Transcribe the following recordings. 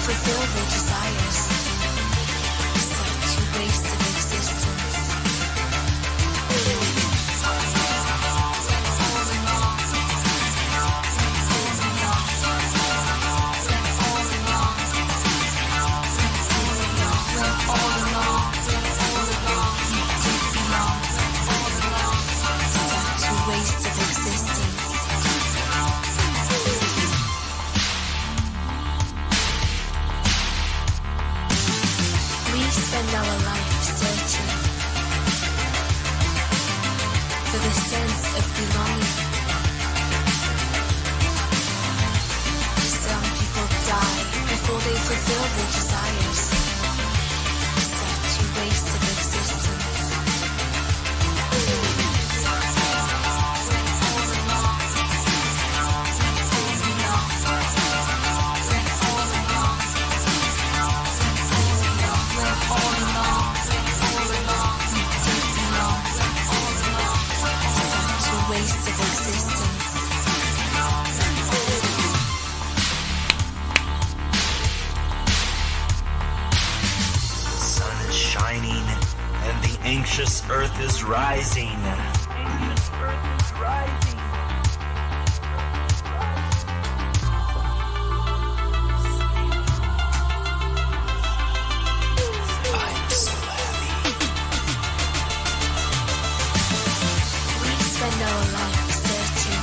fulfill their desires, set to waste of existence. Spend our life searching for the sense of belonging. Some people die before they fulfill their desires, set to waste of existence. Waste of existence. The sun is shining and the anxious earth is rising. Anxious earth is rising. I'm so happy. Spend our life searching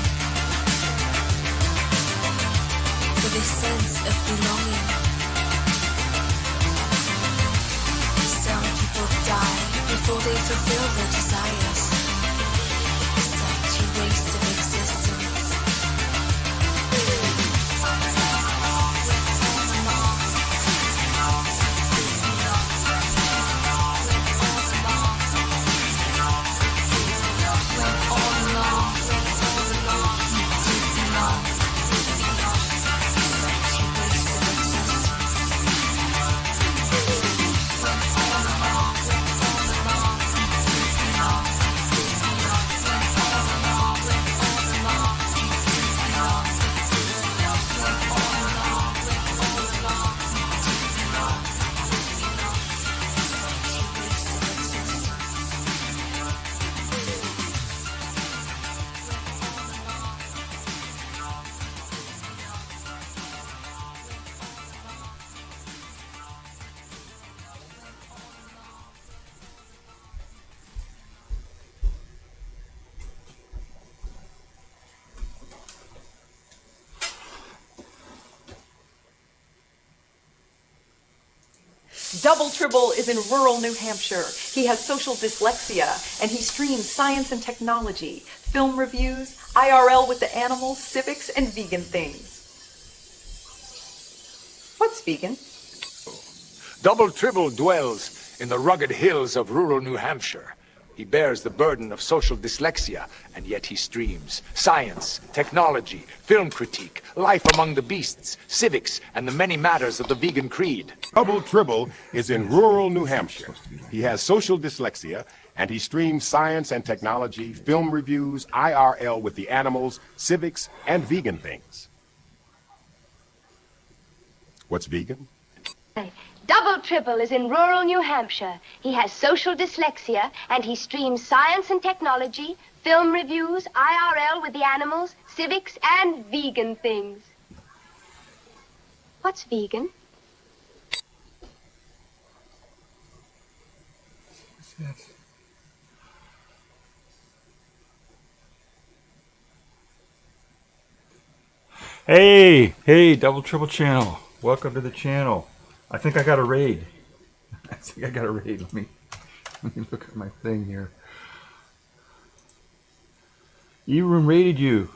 for this sense of belonging. Some people die before they fulfill their desires, set to waste of existence. Doubletribble is in rural New Hampshire. He has social dyslexia, and he streams science and technology, film reviews, IRL with the animals, civics, and vegan things. What's vegan? Doubletribble dwells in the rugged hills of rural New Hampshire. He bears the burden of social dyslexia, and yet he streams science, technology, film critique, life among the beasts, civics, and the many matters of the vegan creed. Doubletribble is in rural New Hampshire. He has social dyslexia, and he streams science and technology, film reviews, IRL with the animals, civics, and vegan things. What's vegan? Doubletribble is in rural New Hampshire. He has social dyslexia, and he streams science and technology, film reviews, IRL with the animals, civics, and vegan things. What's vegan? Hey, Doubletribble channel. Welcome to the channel. I think I got a raid. Let me look at my thing here. E-Room raided you.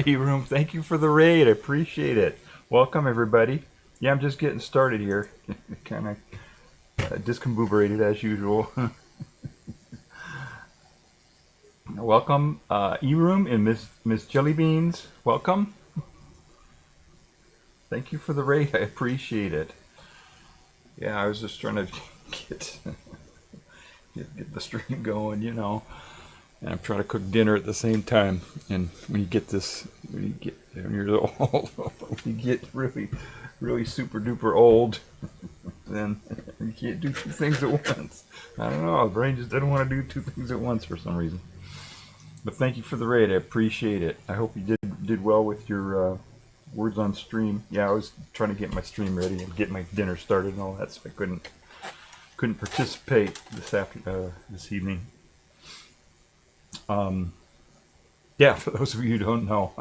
E-Room, thank you for the raid. I appreciate it. Welcome, everybody. Yeah, I'm just getting started here. Kind of discombobulated as usual. Welcome, E-Room and Miss Jellybeans. Welcome. Thank you for the raid. I appreciate it. Yeah, I was just trying to get the stream going, you know. and I'm trying to cook dinner at the same time. And when you're old, when you get really super duper old, then you can't do two things at once. I don't know, the brain just doesn't want to do two things at once for some reason. But thank you for the raid, I appreciate it. I hope you did well with your words on stream. Yeah, I was trying to get my stream ready and get my dinner started and all that, so I couldn't participate this evening. Yeah, for those of you who don't know,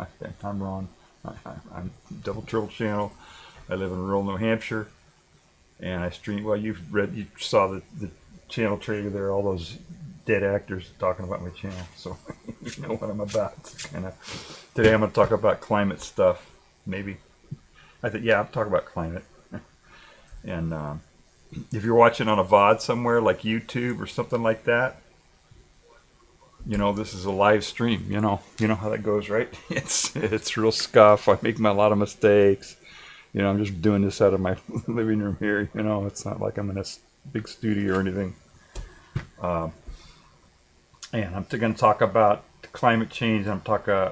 I'm Ron. I'm Double Triple Channel. I live in rural New Hampshire, and I stream. Well, you saw the channel trailer there. All those dead actors talking about my channel, so you know what I'm about. Today I'm going to talk about climate stuff. Maybe I'll talk about climate. And if you're watching on a VOD somewhere like YouTube or something like that, you know, this is a live stream. You know how that goes, right? It's real scuff. I make a lot of mistakes. You know, I'm just doing this out of my living room here. You know, it's not like I'm in a big studio or anything. And I'm going to talk about climate change. I'm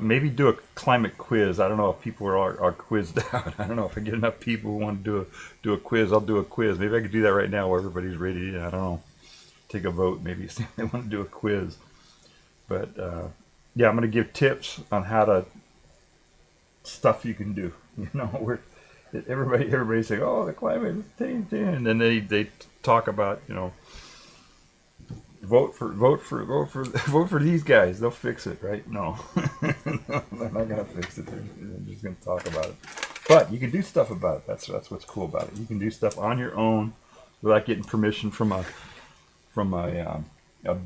maybe do a climate quiz. I don't know if people are quizzed out. I don't know if I get enough people who want to do a quiz. I'll do a quiz. Maybe I could do that right now while everybody's ready. I don't know. Take a vote. Maybe see if they want to do a quiz. But yeah, I'm going to give tips on how to stuff you can do. You know, everybody's saying, "Oh, the climate is changing," and then they talk about, you know, vote for these guys. They'll fix it, right? No, no, they're not gonna fix it. They're just gonna talk about it. But you can do stuff about it. That's what's cool about it. You can do stuff on your own without getting permission from a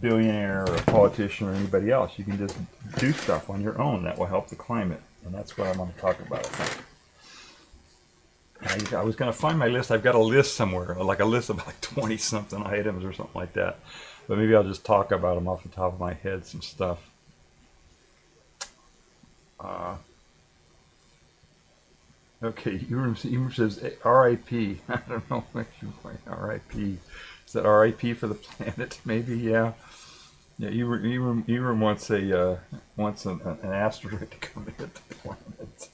billionaire or a politician or anybody else. You can just do stuff on your own that will help the climate, and that's what I'm going to talk about, I think. I was going to find my list. I've got a list somewhere, like a list of like 20-something items or something like that. But maybe I'll just talk about them off the top of my head, some stuff. Okay, Ewer says R.I.P. I don't know what you like. R.I.P. Is that R.I.P. for the planet? Maybe, yeah. Yeah, Ewer wants an asteroid to come hit the planet.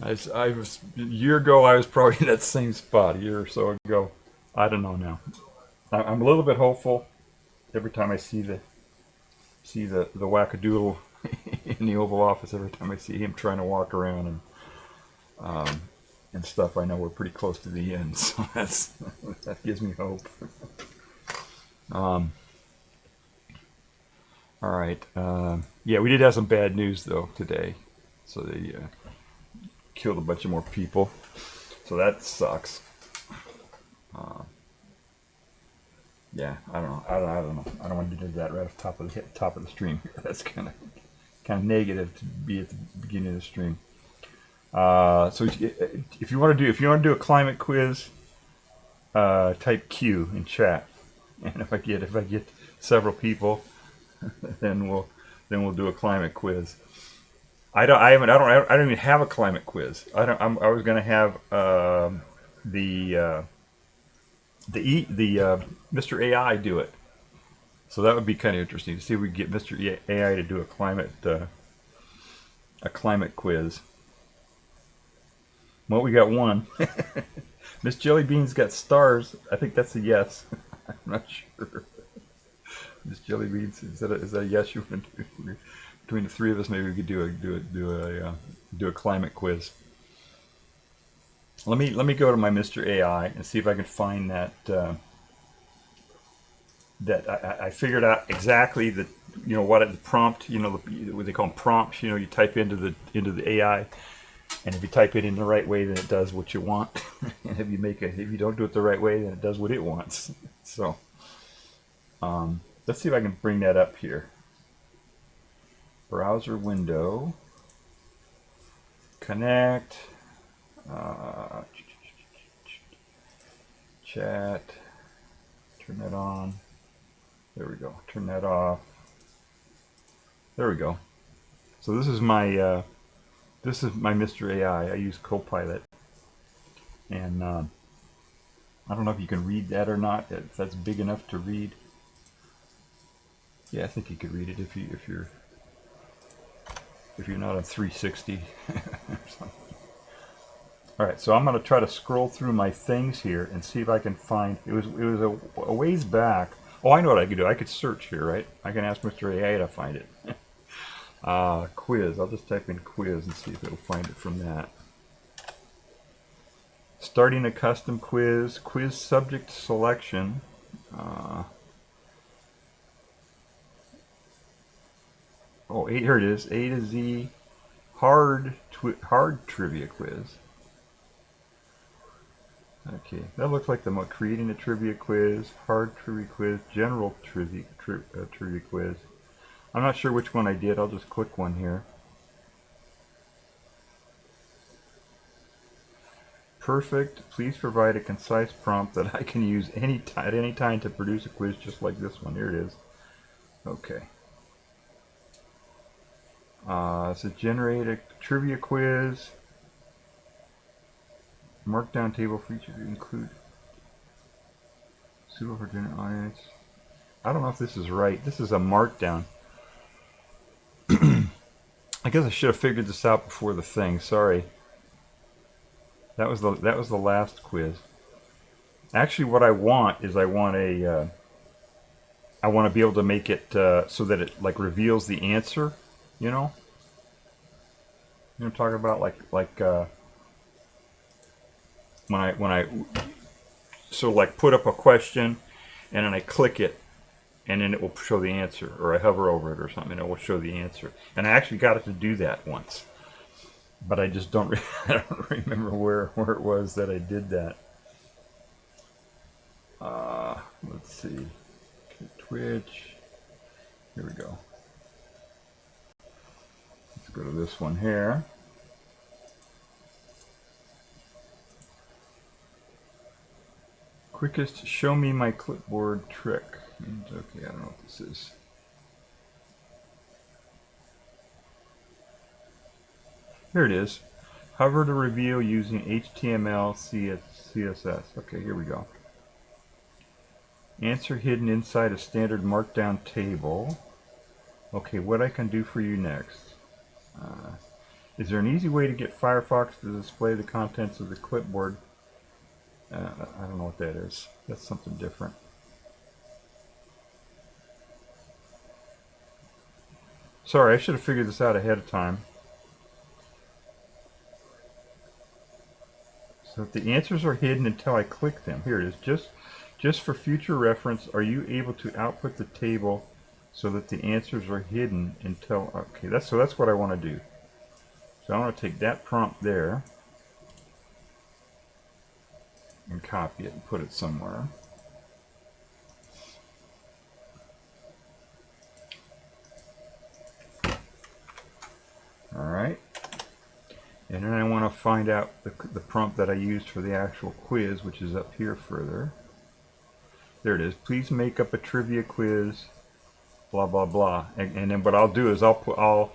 I was a year ago. I was probably in that same spot a year or so ago. I don't know now. I'm a little bit hopeful every time I see the wackadoodle in the Oval Office. Every time I see him trying to walk around and stuff, I know we're pretty close to the end. So that gives me hope. All right. Yeah, we did have some bad news though today. So they killed a bunch of more people. So that sucks. Yeah, I don't know. I don't want to do that right off the top of the stream. That's kind of negative to be at the beginning of the stream. So if you want to do a climate quiz, type Q in chat, and if I get several people, then we'll do a climate quiz. I don't even have a climate quiz. I was going to have the Mr. AI do it. So that would be kind of interesting to see if we can get Mr. AI to do a climate quiz. Well, we got one. Miss Jellybean's got stars. I think that's a yes. I'm not sure. Miss Jellybeans, is that a yes you want to do? Between the three of us, maybe we could do a climate quiz. Let me go to my Mr. AI and see if I can find that. I figured out exactly the prompt. You know what they call them prompts. You know, you type into the AI, and if you type it in the right way, then it does what you want. And if you don't do it the right way, then it does what it wants. So let's see if I can bring that up here. Browser window, connect, chat, turn that on. There we go. Turn that off. There we go. So this is my Mr. AI. I use Copilot, and I don't know if you can read that or not. If that's big enough to read. Yeah, I think you could read it if you're not on 360 or something. All right, so I'm going to try to scroll through my things here and see if I can find. It was a ways back. Oh, I know what I could do. I could search here, right? I can ask Mr. AI to find it. Quiz. I'll just type in quiz and see if it'll find it from that. Starting a custom quiz. Quiz subject selection. Oh, here it is. A to Z hard trivia quiz. Okay, that looks like the creating a trivia quiz, hard trivia quiz, general trivia quiz. I'm not sure which one I did. I'll just click one here. Perfect. Please provide a concise prompt that I can use at any time to produce a quiz just like this one. Here it is. Okay. So generate a trivia quiz. Markdown table feature include suitable for general audience. I don't know if this is right. This is a markdown. I guess I should have figured this out before the thing. Sorry. That was the last quiz. Actually, what I want is I want to be able to make it so that it like reveals the answer. You know what I'm talking about? Like when I put up a question and then I click it and then it will show the answer, or I hover over it or something and it will show the answer. And I actually got it to do that once, but I just don't I don't remember where it was that I did that. Let's see. Twitch. Here we go. Let's go to this one here. Quickest show me my clipboard trick. Okay, I don't know what this is. Here it is. Hover to reveal using HTML, CSS. Okay, here we go. Answer hidden inside a standard markdown table. Okay, what I can do for you next. Is there an easy way to get Firefox to display the contents of the clipboard? I don't know what that is. That's something different. Sorry, I should have figured this out ahead of time. So if the answers are hidden until I click them. Here it is. Just for future reference, are you able to output the table so that the answers are hidden until... Okay, that's what I want to do. So I want to take that prompt there and copy it and put it somewhere. Alright. And then I want to find out the prompt that I used for the actual quiz, which is up here further. There it is. Please make up a trivia quiz, blah, blah, blah. And then what I'll do is I'll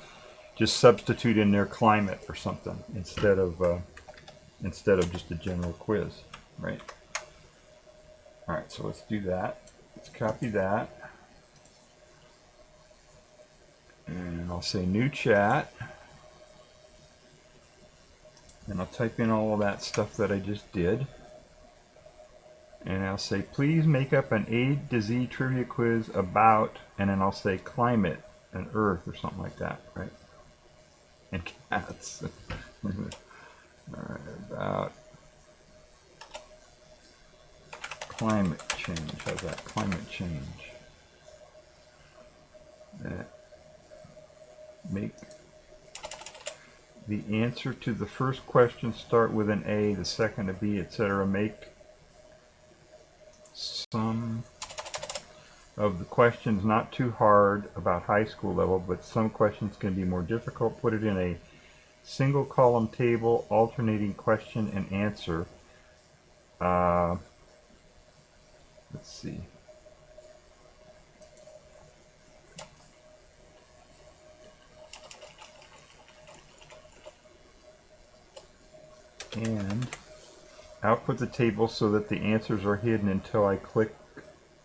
just substitute in there climate or something instead of just a general quiz, right? All right, so let's do that. Let's copy that. And I'll say new chat. And I'll type in all of that stuff that I just did. And I'll say, please make up an A to Z trivia quiz about, and then I'll say climate and Earth or something like that, right? And cats. All right, about climate change. How's that? Climate change. Make the answer to the first question start with an A, the second a B, etc. Make some of the questions not too hard about high school level, but some questions can be more difficult. Put it in a single column table, alternating question and answer. Let's see. And output the table so that the answers are hidden until I click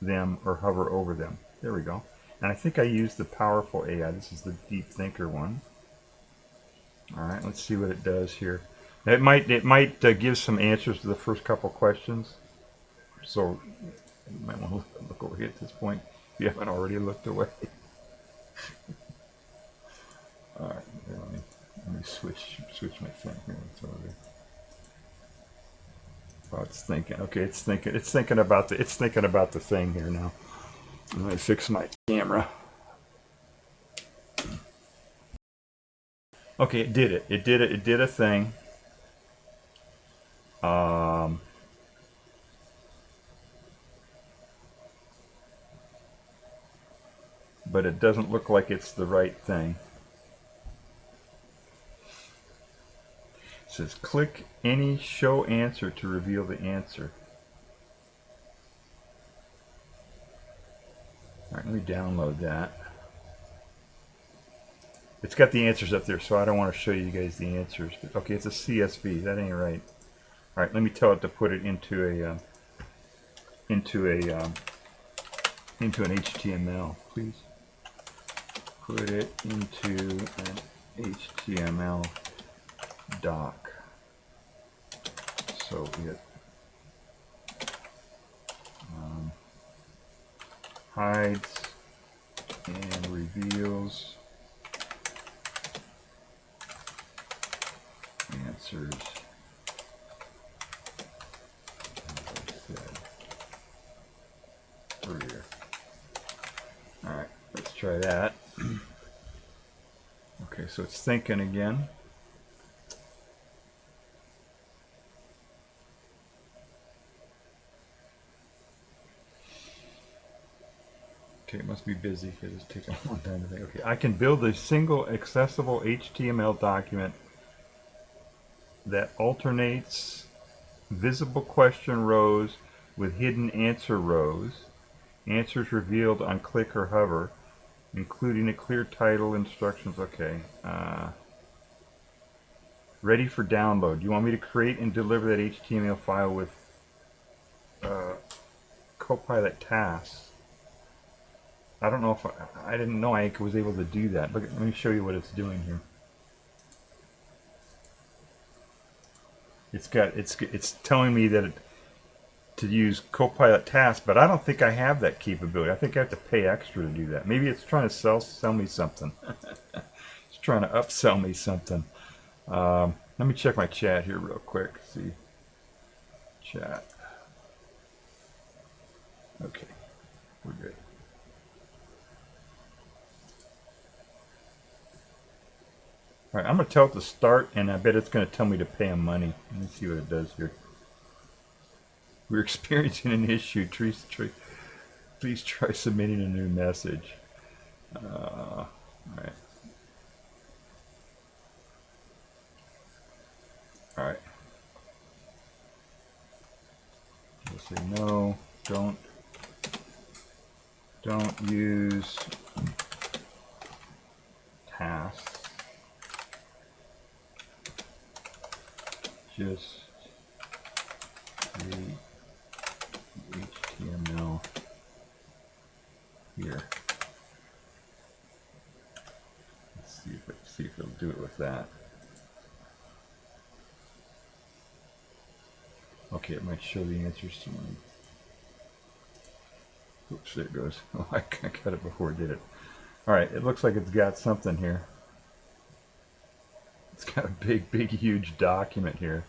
them or hover over them. There we go. And I think I used the powerful AI. This is the deep thinker one. All right, let's see what it does here. It might give some answers to the first couple questions. So you might want to look over here at this point if you haven't already looked away. All right, here, let me switch my thing here. It's over there. Oh, it's thinking. Okay, it's thinking about the thing here now. I'm gonna fix my camera. Okay, it did it. It did a thing. But it doesn't look like it's the right thing. It says click any show answer to reveal the answer. All right, let me download that. It's got the answers up there, so I don't want to show you guys the answers. But okay, it's a CSV. That ain't right. All right, let me tell it to put it into an HTML, please. Put it into an HTML doc. So it hides and reveals answers, as I said earlier. All right, let's try that. Okay, so it's thinking again. Okay, it must be busy because it's taking a long time to think. Okay, I can build a single accessible HTML document that alternates visible question rows with hidden answer rows, answers revealed on click or hover, including a clear title, instructions. Okay. Ready for download. You want me to create and deliver that HTML file with Copilot tasks? I don't know if I didn't know I was able to do that. Let me show you what it's doing here. It's telling me that to use Copilot tasks, but I don't think I have that capability. I think I have to pay extra to do that. Maybe it's trying to sell me something. It's trying to upsell me something. Let me check my chat here real quick. See, chat. Okay, we're good. All right, I'm going to tell it to start, and I bet it's going to tell me to pay him money. Let me see what it does here. We're experiencing an issue. Please try submitting a new message. All right. All right. We'll say no. Don't use tasks. Just the HTML here. Let's see if it'll do it with that. Okay, it might show the answers to me. Oops, there it goes. Oh, I got it before it did it. All right, it looks like it's got something here. It's got a big, huge document here.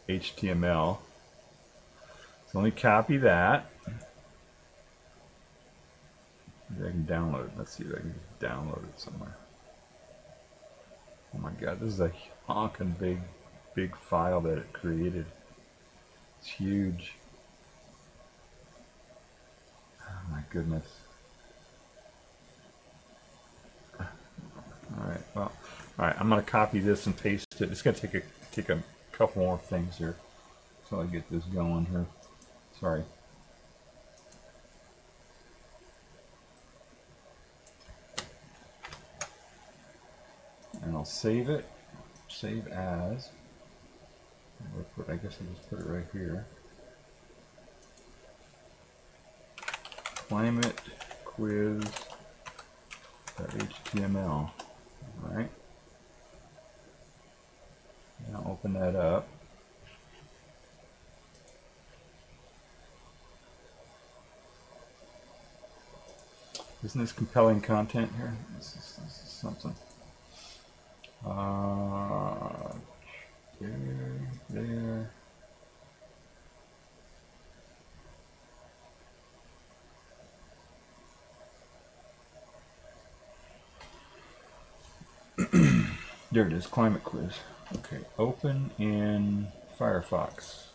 HTML. So let me copy that. Maybe I can download it. Let's see if I can just download it somewhere. Oh my God, this is a honking big file that it created. It's huge. Oh my goodness. Alright, well, alright, I'm going to copy this and paste it. It's going to take a couple more things here until I get this going here. Sorry. And I'll save it. Save as. I guess I'll just put it right here. climate quiz.html. Alright. Now open that up. Isn't this compelling content here? This is something. There. There it is, climate quiz. Okay, open in Firefox.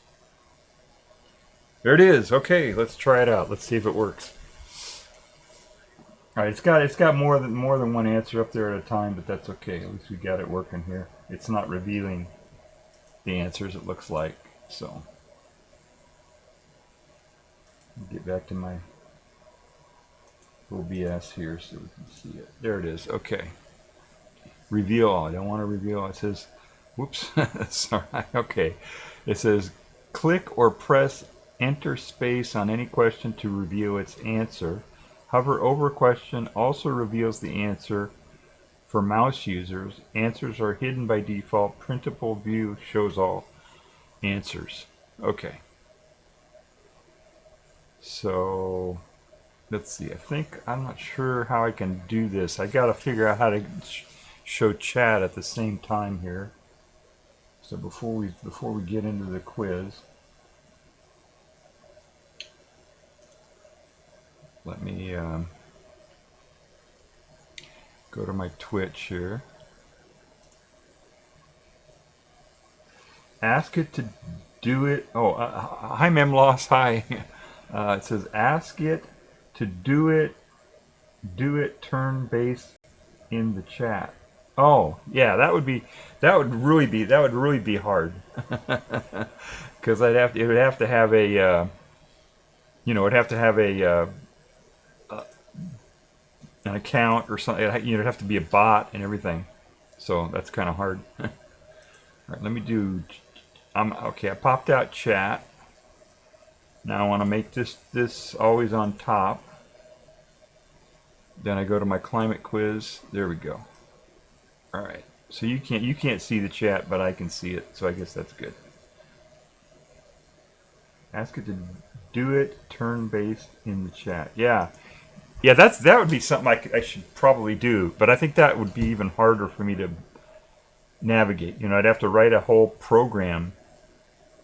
There it is. Okay, let's try it out. Let's see if it works. All right, it's got more than one answer up there at a time, but that's okay. At least we got it working here. It's not revealing the answers, it looks like. So I'll get back to my OBS here so we can see it. There it is. Okay. Reveal all. I don't want to reveal all. It says, whoops, sorry. Okay. It says, click or press enter space on any question to reveal its answer. Hover over a question also reveals the answer. For mouse users, answers are hidden by default. Printable view shows all answers. Okay. So let's see. I'm not sure how I can do this. I got to figure out how to show chat at the same time here. So before we get into the quiz, let me go to my Twitch here. Ask it to do it. Oh, hi Memloss. Hi. It says ask it to do it turn based in the chat. Oh yeah, that would really be hard. Because it would have to have a an account or something. It'd have to be a bot and everything. So that's kind of hard. All right, let me do. Okay. I popped out chat. Now I want to make this always on top. Then I go to my climate quiz. There we go. All right. So you can't see the chat, but I can see it. So I guess that's good. Ask it to do it turn based in the chat. Yeah. That would be something I should probably do, but I think that would be even harder for me to navigate. I'd have to write a whole program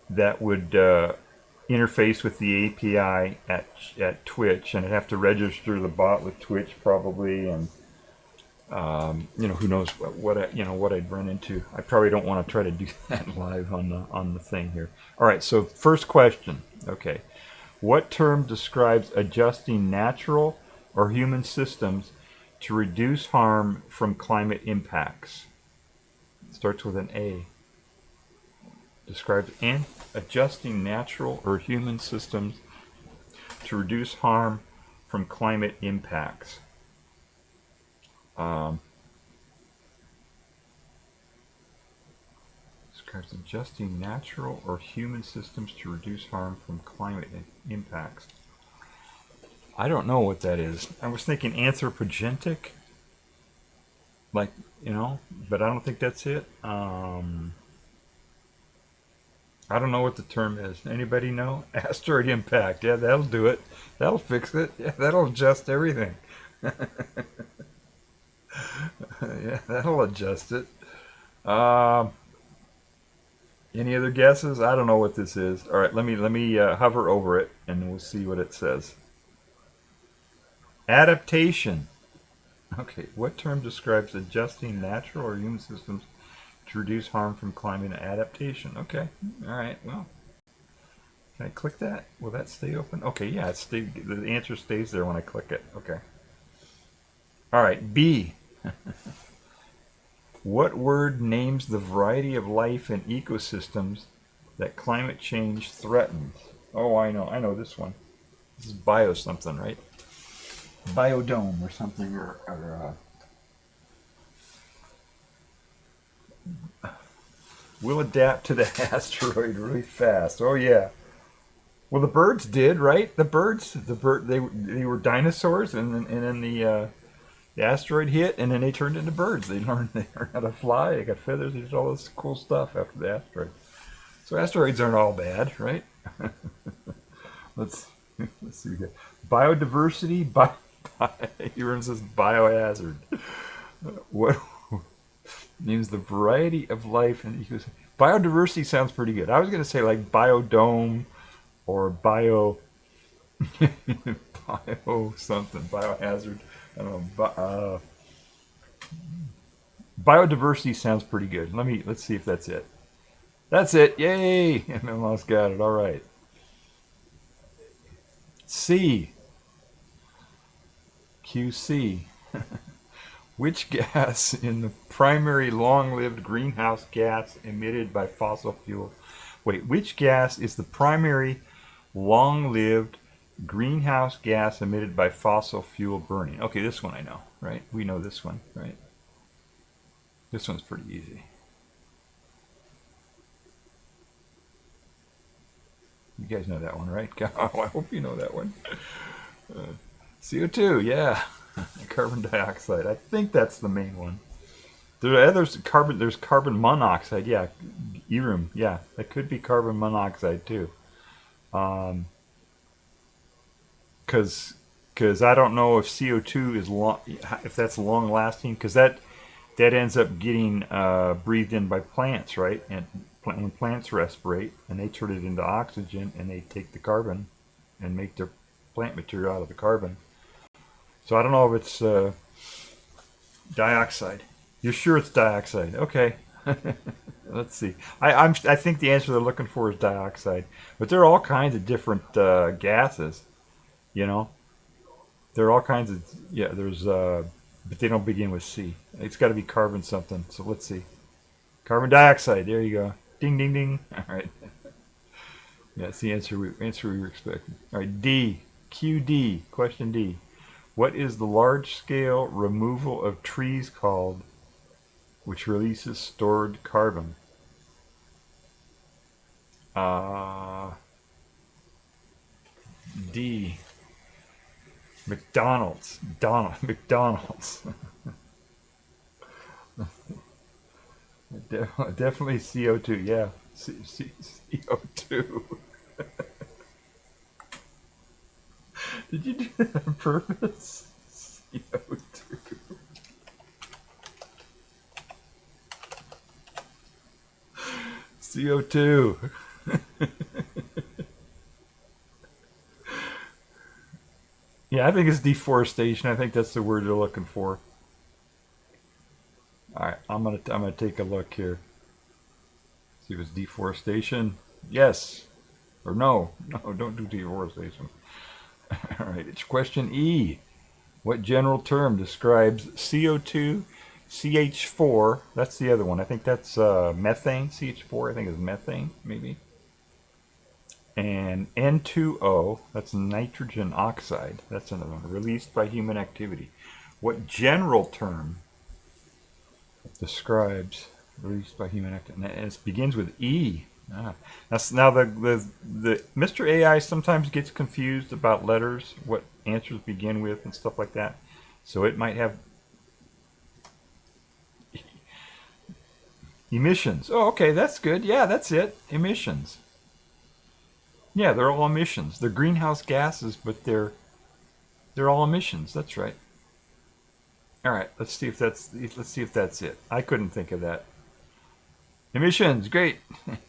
that would interface with the API at Twitch, and I'd have to register the bot with Twitch probably, and who knows what I'd run into. I probably don't want to try to do that live on the thing here. All right, so first question. Okay, what term describes adjusting natural or human systems to reduce harm from climate impacts? It starts with an A. Describes adjusting natural or human systems to reduce harm from climate impacts. Describes adjusting natural or human systems to reduce harm from climate impacts. I don't know what that is. I was thinking anthropogenetic, but I don't think that's it. I don't know what the term is. Anybody know? Asteroid impact. Yeah, that'll do it. That'll fix it. Yeah, that'll adjust everything. Yeah, that'll adjust it. Any other guesses? I don't know what this is. All right, let me hover over it, and we'll see what it says. Adaptation. Okay, what term describes adjusting natural or human systems to reduce harm from climate adaptation? Okay, all right, well, can I click that? Will that stay open? Okay, yeah, the answer stays there when I click it. Okay. All right, B. What word names the variety of life in ecosystems that climate change threatens? Oh, I know this one. This is bio something, right? Biodome or something, or will adapt to the asteroid really fast. Oh yeah. Well, the birds did, right? They were dinosaurs, and then the asteroid hit, and then they turned into birds. They learned how to fly. They got feathers. They did all this cool stuff after the asteroid. So asteroids aren't all bad, right? let's see here. Biodiversity. Everyone says biohazard. What means the variety of life and ecosystem? Biodiversity sounds pretty good. I was going to say like biodome or bio something, biohazard. I don't know. Biodiversity sounds pretty good. Let's see if that's it. That's it. Yay! I almost got it. All right. C. QC. Which gas in the primary long-lived greenhouse gas emitted by fossil fuel? Wait, which gas is the primary long-lived greenhouse gas emitted by fossil fuel burning? Okay, this one I know, right? We know this one, right? This one's pretty easy. You guys know that one, right? I hope you know that one. CO2, yeah. Carbon dioxide. I think that's the main one. There's carbon monoxide, yeah. Erum, yeah. That could be carbon monoxide too. Because I don't know if CO2 is if that's long lasting, because that ends up getting breathed in by plants, right? And when plants respirate and they turn it into oxygen and they take the carbon and make their plant material out of the carbon. So I don't know if it's dioxide. You're sure it's dioxide? Okay. Let's see. I think the answer they're looking for is dioxide, but there are all kinds of different gases. You know, there are all kinds of There's but they don't begin with C. It's got to be carbon something. So let's see. Carbon dioxide. There you go. Ding ding ding. All right. Yeah, that's the answer we were expecting. All right. D. QD. Question D. What is the large-scale removal of trees called, which releases stored carbon? D. McDonald's. McDonald's. Definitely CO2. Yeah, CO2. Did you do that on purpose? CO2. CO2. Yeah, I think it's deforestation. I think that's the word you're looking for. All right, I'm gonna take a look here. See if it's deforestation. Yes, or no. No, don't do deforestation. All right, it's question E. What general term describes CO2, CH4? That's the other one. I think that's methane. CH4, I think, is methane, maybe. And N2O, that's nitrogen oxide. That's another one. Released by human activity. What general term describes released by human activity? And it begins with E. Now the Mr. AI sometimes gets confused about letters, what answers begin with, and stuff like that. So it might have emissions. Oh, okay, that's good. Yeah, that's it. Emissions. Yeah, they're all emissions. They're greenhouse gases, but they're all emissions. That's right. All right, let's see if that's it. I couldn't think of that. Emissions, great.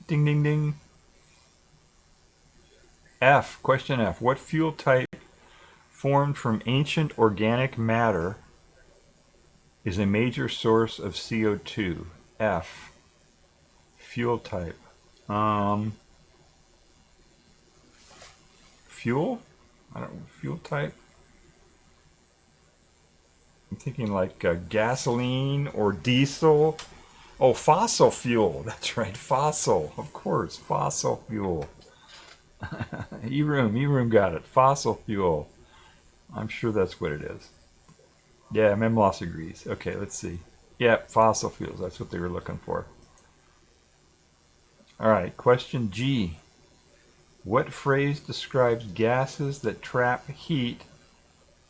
Ding, ding, ding. F, question F. What fuel type formed from ancient organic matter is a major source of CO2? F. Fuel type. Fuel? I don't know. Fuel type? I'm thinking like gasoline or diesel. Oh, fossil fuel. That's right. Fossil. Of course. Fossil fuel. E-room got it. Fossil fuel. I'm sure that's what it is. Yeah, Memloss agrees. Okay, let's see. Yeah, fossil fuels. That's what they were looking for. All right, question G. What phrase describes gases that trap heat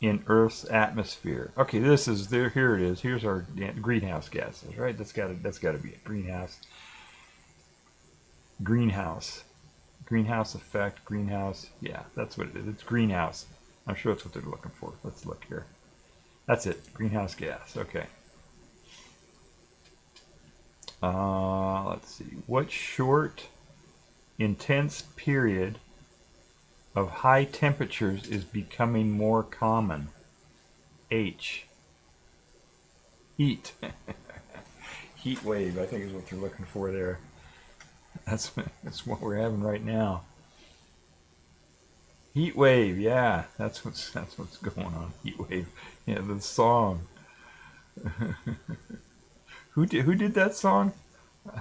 in Earth's atmosphere? Okay, this is there. Here it is. Here's our greenhouse gases, right? That's got to be it. Greenhouse effect. Greenhouse. Yeah, that's what it is. It's greenhouse. I'm sure that's what they're looking for. Let's look here. That's it. Greenhouse gas. Okay. Let's see. What short, intense period of high temperatures is becoming more common? H. Heat. Heat wave, I think is what you're looking for there. That's what we're having right now. Heat wave, yeah, that's what's going on. Heat wave, yeah, the song. Who did that song?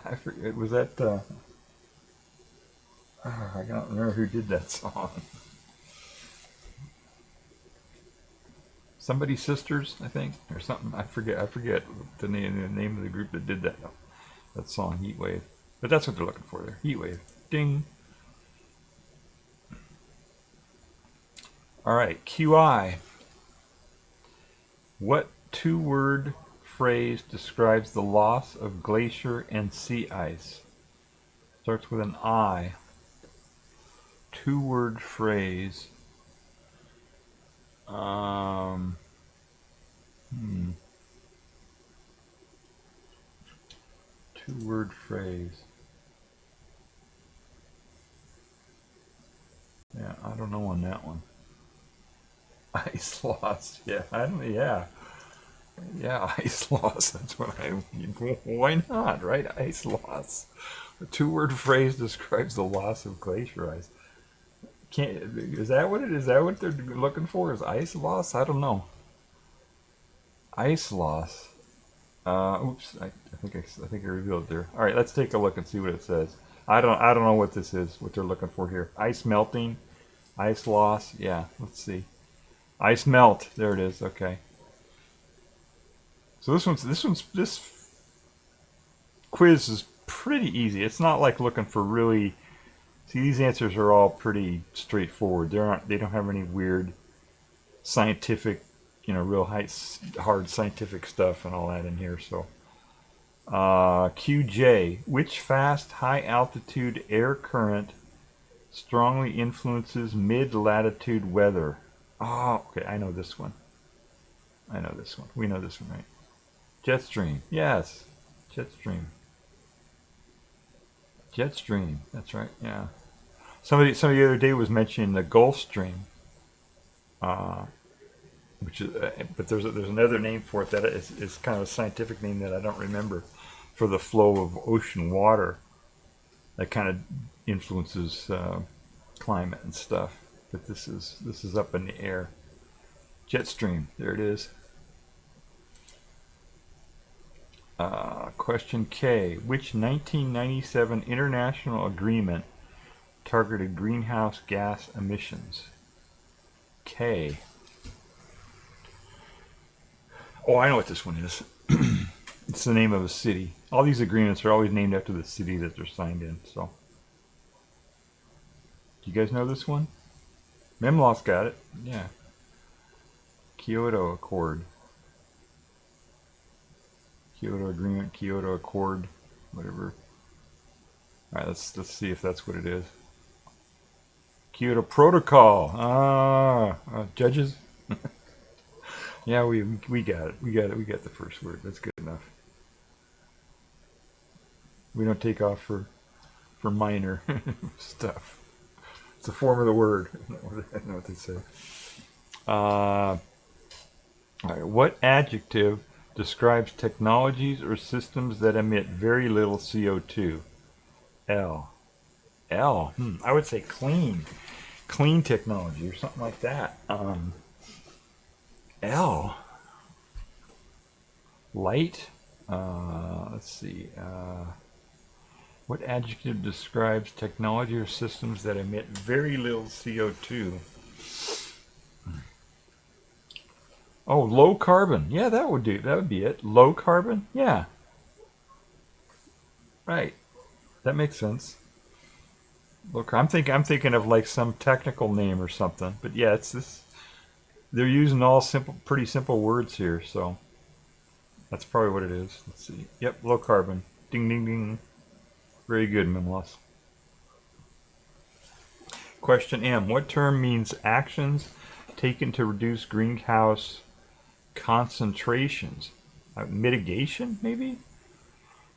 I forget. Was that? I don't remember who did that song. Somebody's Sisters, I think, or something. I forget the name of the group that did that song, Heat Wave. But that's what they're looking for there. Heat wave. Ding. All right, QI. What two-word phrase describes the loss of glacier and sea ice? Starts with an I. Two-word phrase. Two-word phrase. Yeah, I don't know on that one. Ice loss. Yeah, yeah, ice loss. That's what why not, right? Ice loss. A two-word phrase describes the loss of glacier ice. Is that what it is? Is that what they're looking for? Is ice loss? I don't know. Ice loss. Oops. I think I revealed it there. All right, let's take a look and see what it says. I don't know what this is. What they're looking for here. Ice melting. Ice loss. Yeah. Let's see. Ice melt. There it is. Okay. So this quiz is pretty easy. It's not like looking for really. See, these answers are all pretty straightforward. They don't have any weird scientific, real hard scientific stuff and all that in here. So, QJ, which fast, high-altitude air current strongly influences mid-latitude weather? Oh, okay, I know this one. We know this one, right? Jet stream, yes. Jet stream, that's right, yeah. Somebody the other day was mentioning the Gulf Stream, which is, but there's another name for it that is kind of a scientific name that I don't remember, for the flow of ocean water that kind of influences climate and stuff. But this is up in the air. Jet stream, there it is. Question K. Which 1997 international agreement targeted greenhouse gas emissions? K. Oh, I know what this one is. It's the name of a city. All these agreements are always named after the city that they're signed in. So, do you guys know this one? Memloss got it. Yeah. Kyoto Accord. Kyoto Agreement, Kyoto Accord, whatever. All right, let's see if that's what it is. Kyoto Protocol. Judges. Yeah, we got it. We got the first word. That's good enough. We don't take off for minor stuff. It's a form of the word. I know what they say. All right, what adjective describes technologies or systems that emit very little CO2? L. I would say clean technology or something like that. L. Light. Let's see. What adjective describes technology or systems that emit very little CO2? Oh, low carbon. Yeah, that would do. That would be it. Low carbon. Yeah. Right. That makes sense. Look, I'm thinking of like some technical name or something. But yeah, it's this. They're using all pretty simple words here, so that's probably what it is. Let's see. Yep, low carbon. Ding, ding, ding. Very good, Mimlos. Question M. What term means actions taken to reduce greenhouse concentrations? Mitigation, maybe?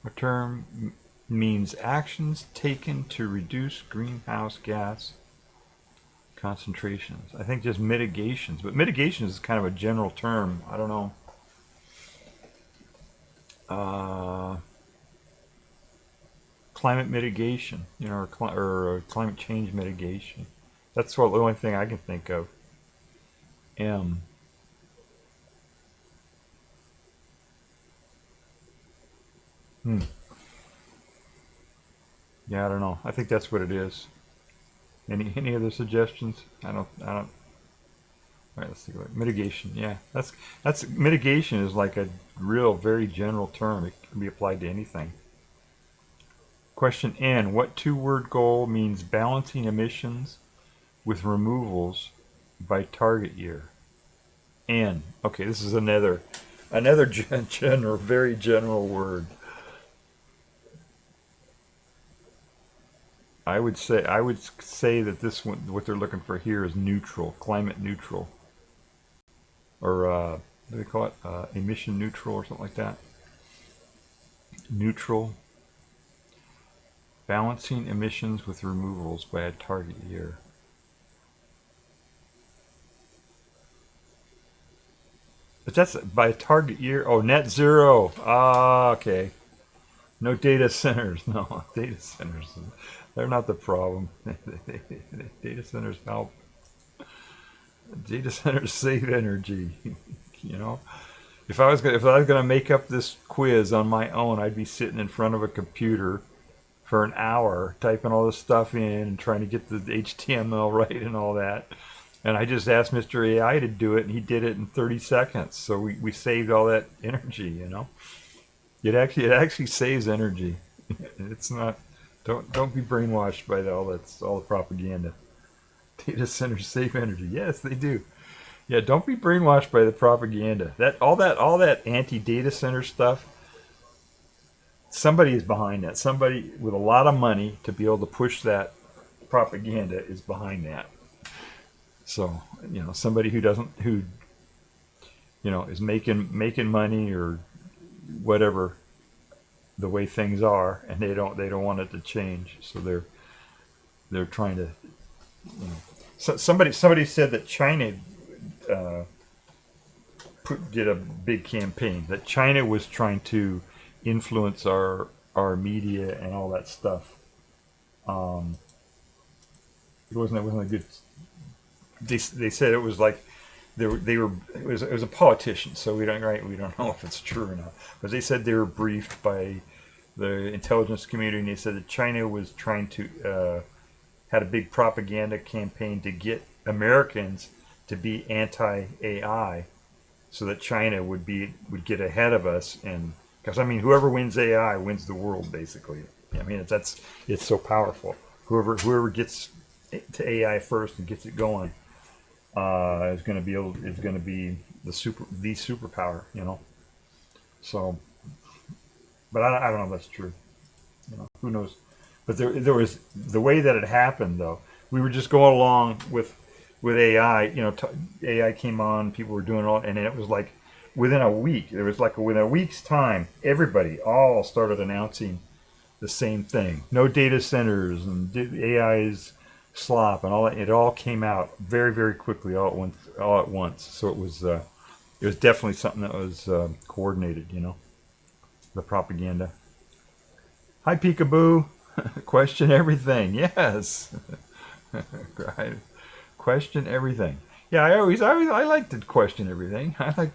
What term means actions taken to reduce greenhouse gas concentrations? I think just mitigations, but mitigation is kind of a general term. I don't know. Climate mitigation, or climate change mitigation. That's the only thing I can think of. M. Yeah, I don't know. I think that's what it is. Any other suggestions? I don't. All right, let's think about it. Mitigation. Yeah, that's mitigation is like a real, very general term. It can be applied to anything. Question N. What two-word goal means balancing emissions with removals by target year? N. Okay, this is another general, very general word. I would say that this one, what they're looking for here, is neutral, climate neutral, or what do they call it? Emission neutral or something like that. Neutral. Balancing emissions with removals by a target year. But that's by a target year. Oh, net zero. Ah, okay. No data centers. No, data centers. They're not the problem. Data centers help. Data centers save energy. If I was gonna make up this quiz on my own, I'd be sitting in front of a computer for an hour typing all this stuff in and trying to get the HTML right and all that. And I just asked Mr. AI to do it, and he did it in 30 seconds. So we saved all that energy. It actually saves energy. It's not. Don't be brainwashed by all the propaganda. Data centers save energy. Yes, they do. Yeah, don't be brainwashed by the propaganda. All that anti-data center stuff. Somebody is behind that. Somebody with a lot of money to be able to push that propaganda is behind that. So somebody who is making money or whatever, the way things are, and they don't want it to change. So they're trying to. So somebody said that China did a big campaign, that China was trying to influence our media and all that stuff. It wasn't a good. They said it was like it was a politician, so we don't know if it's true or not. But they said they were briefed by the intelligence community, and they said that China was trying to had a big propaganda campaign to get Americans to be anti-AI, so that China would get ahead of us. And because whoever wins AI wins the world, basically. It's so powerful. Whoever gets to AI first and gets it going is going to be the superpower. So, but I don't know if that's true. Who knows? But there was the way that it happened, though. We were just going along with AI. AI came on, people were doing all, and it was like within a week. Within a week's time, everybody all started announcing the same thing. No data centers and AI's slop and all that. It all came out very, very quickly, all at once. So it was definitely something that was coordinated. The propaganda. Hi, Peekaboo. Question everything. Yes. Right. Question everything. Yeah, I like to question everything. I like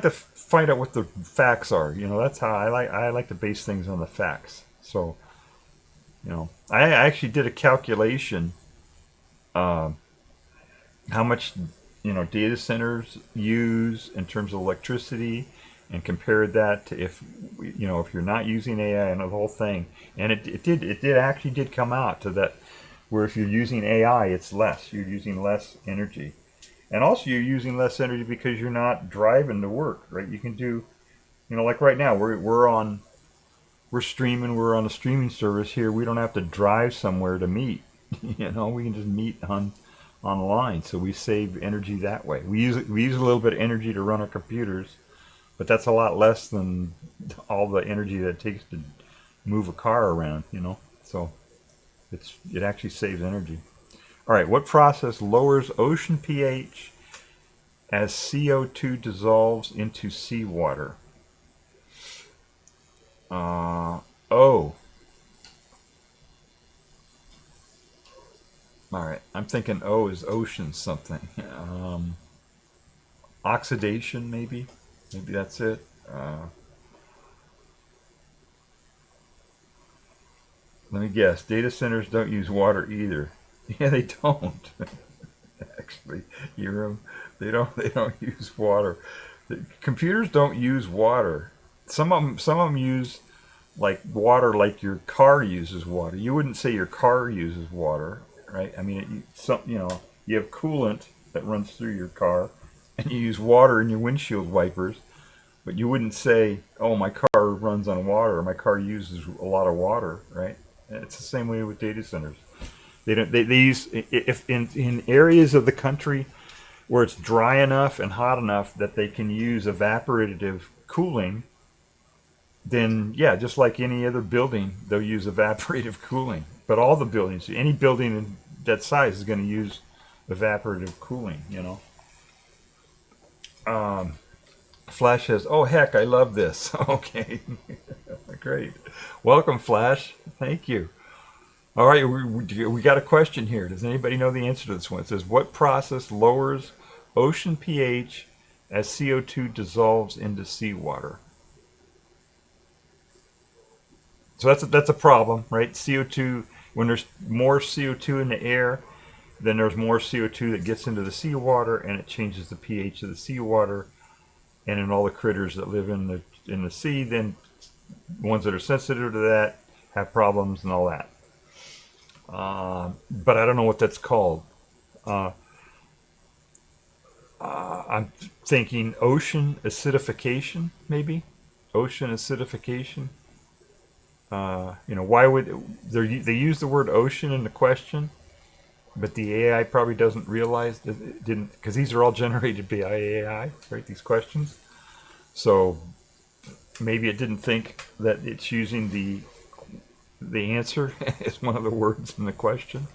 to find out what the facts are. That's how I like to base things on the facts. So, I actually did a calculation. How much data centers use in terms of electricity, and compared that to if you're not using AI and the whole thing, and it actually did come out to that, where if you're using AI, it's less. You're using less energy, and also you're using less energy because you're not driving to work, right? You can do, like right now we're streaming. We're on a streaming service here. We don't have to drive somewhere to meet. We can just meet online. So we save energy that way. We use a little bit of energy to run our computers, but that's a lot less than all the energy that it takes to move a car around. So it actually saves energy. All right, what process lowers ocean pH as CO2 dissolves into seawater? All right, I'm thinking O is ocean something. Oxidation, maybe that's it. Let me guess. Data centers don't use water either. Yeah, they don't. Actually, they don't use water. The computers don't use water. Some of them use like water, like your car uses water. You wouldn't say your car uses water, right? I mean, you have coolant that runs through your car, and you use water in your windshield wipers, but you wouldn't say, "Oh, my car runs on water. Or my car uses a lot of water," right? It's the same way with data centers. They don't. They use, if in areas of the country where it's dry enough and hot enough that they can use evaporative cooling, then yeah, just like any other building, they'll use evaporative cooling. But all the buildings, any building in that size is going to use evaporative cooling. Flash says, "Oh heck, I love this." Okay, great. Welcome, Flash. Thank you. All right, we got a question here. Does anybody know the answer to this one? It says, what process lowers ocean pH as CO2 dissolves into seawater? So that's a problem, right? CO2, when there's more CO2 in the air, then there's more CO2 that gets into the seawater, and it changes the pH of the seawater, and then all the critters that live in the sea, then ones that are sensitive to that have problems and all that. But I don't know what that's called. I'm thinking ocean acidification, maybe? Ocean acidification. Why would they use the word ocean in the question, but the AI probably doesn't realize that it didn't, because these are all generated by AI, right? These questions. So maybe it didn't think that it's using the answer is one of the words in the question.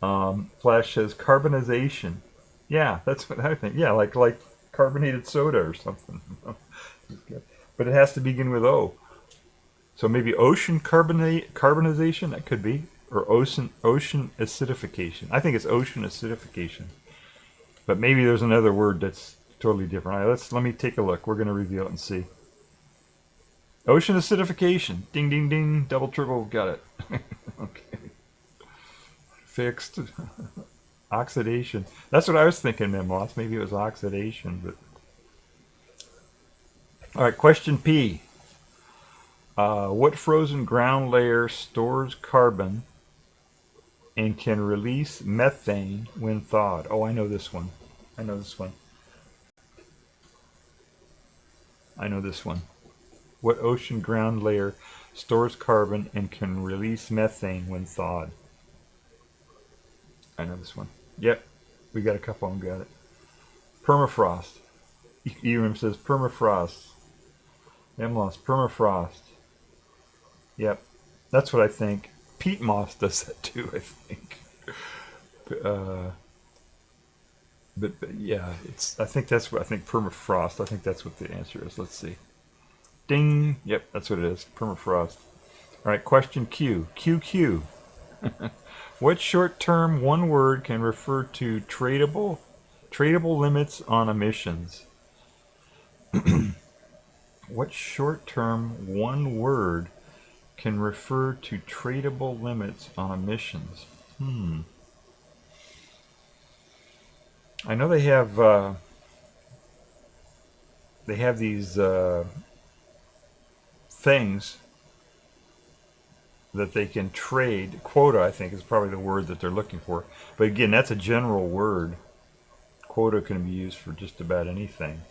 Flash says carbonization. Yeah, that's what I think. Yeah, like carbonated soda or something. But it has to begin with O. So maybe ocean carbonization, that could be, or ocean acidification. I think it's ocean acidification. But maybe there's another word that's totally different. All right, let me take a look. We're going to review it and see. Ocean acidification. Ding, ding, ding. Double, triple. Got it. Okay. Fixed. Oxidation. That's what I was thinking, Moss. Maybe it was oxidation. But all right, question P. What frozen ground layer stores carbon and can release methane when thawed? Oh, I know this one. I know this one. What ocean ground layer stores carbon and can release methane when thawed? I know this one. Yep, we got a couple of them. Got it. Permafrost. Eram says permafrost. Lost permafrost. Yep, that's what I think. Peat moss does that too, I think. But yeah, I think permafrost. I think that's what the answer is. Let's see. Ding. Yep, that's what it is. Permafrost. All right, question Q. QQ. What short-term one word can refer to tradable limits on emissions? What short-term one word can refer to tradable limits on emissions? I know they have they have these things that they can trade. Quota, I think, is probably the word that they're looking for. But again, that's a general word. Quota can be used for just about anything.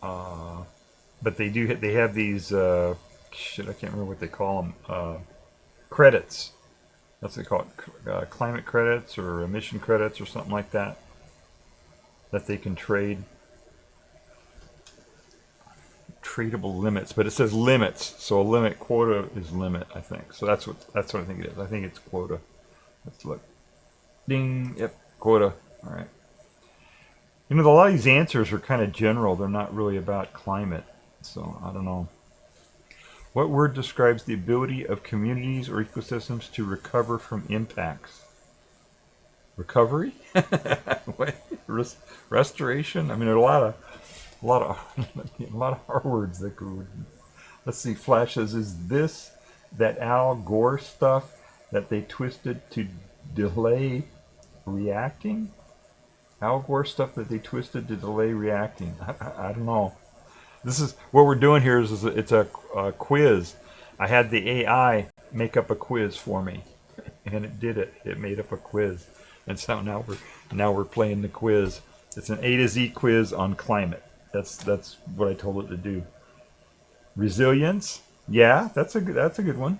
But they have these, I can't remember what they call them, credits. That's what they call it, climate credits or emission credits or something like that they can trade. Tradable limits, but it says limits, so a limit quota is limit, I think. So that's what I think it is. I think it's quota. Let's look. Ding. Yep, quota. All right. You know, a lot of these answers are kind of general. They're not really about climate. So I don't know. What word describes the ability of communities or ecosystems to recover from impacts? Recovery? What? Restoration? I mean, there are a lot of R words that go. Let's see. Flash says, is this that Al Gore stuff that they twisted to delay reacting? Al Gore stuff that they twisted to delay reacting. I don't know. This is what we're doing here. It's a quiz. I had the AI make up a quiz for me, and it did it. It made up a quiz, and so now we're playing the quiz. It's an A to Z quiz on climate. That's what I told it to do. Resilience, yeah, that's a good one.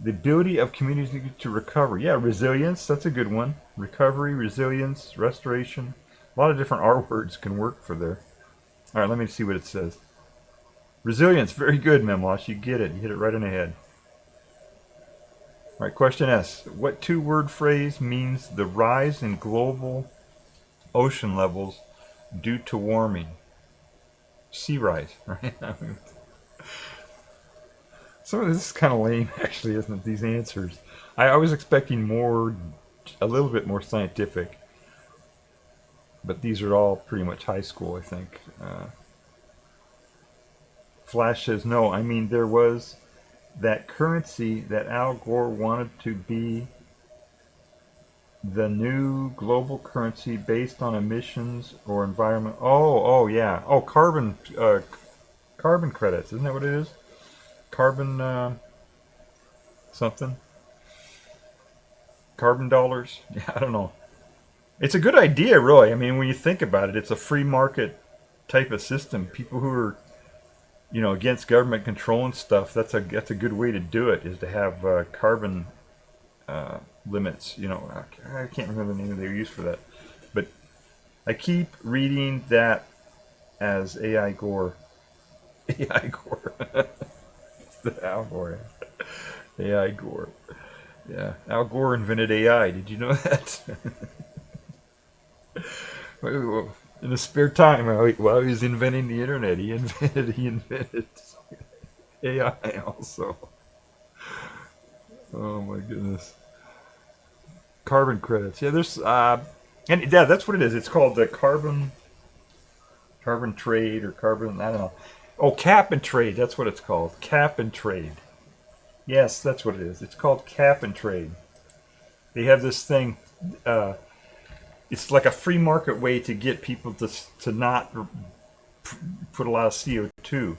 The ability of communities to recover, yeah, resilience, that's a good one. Recovery, resilience, restoration, a lot of different R words can work for there. All right, let me see what it says. Resilience, very good, Memlosh. You get it. You hit it right in the head. All right, question S. What two-word phrase means the rise in global ocean levels due to warming? Sea rise, right? Some of this is kind of lame, actually, isn't it? These answers. I was expecting a little bit more scientific, but these are all pretty much high school, I think. Flash says, no, I mean, there was that currency that Al Gore wanted to be the new global currency based on emissions or environment. Oh, yeah. Oh, carbon credits. Isn't that what it is? Carbon something. Carbon dollars. Yeah, I don't know. It's a good idea, really. I mean, when you think about it, it's a free market type of system. People who are, against government control and stuff, that's a good way to do it, is to have carbon limits. I can't remember the name they use for that, but I keep reading that as AI Gore. AI Gore. It's the Al Gore. AI Gore. Yeah, Al Gore invented AI. Did you know that? In his spare time, while he was inventing the internet, he invented AI also. Oh my goodness. Carbon credits. Yeah, there's and yeah, that's what it is. It's called the carbon trade or carbon, I don't know. Oh, cap and trade. That's what it's called. Cap and trade. Yes, that's what it is. It's called cap and trade. They have this thing. It's like a free market way to get people to not put a lot of CO2,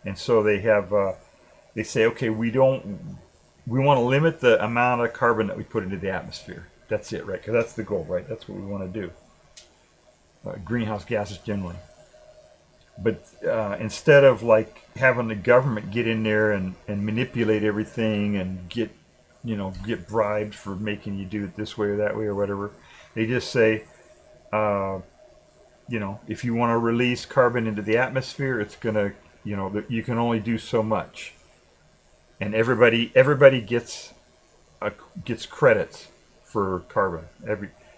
and so they have. They say, okay, we want to limit the amount of carbon that we put into the atmosphere. That's it, right? Because that's the goal, right? That's what we want to do. Greenhouse gases generally. But instead of like having the government get in there and manipulate everything and get bribed for making you do it this way or that way or whatever, they just say, if you want to release carbon into the atmosphere, it's gonna, you can only do so much, and everybody gets credits for carbon.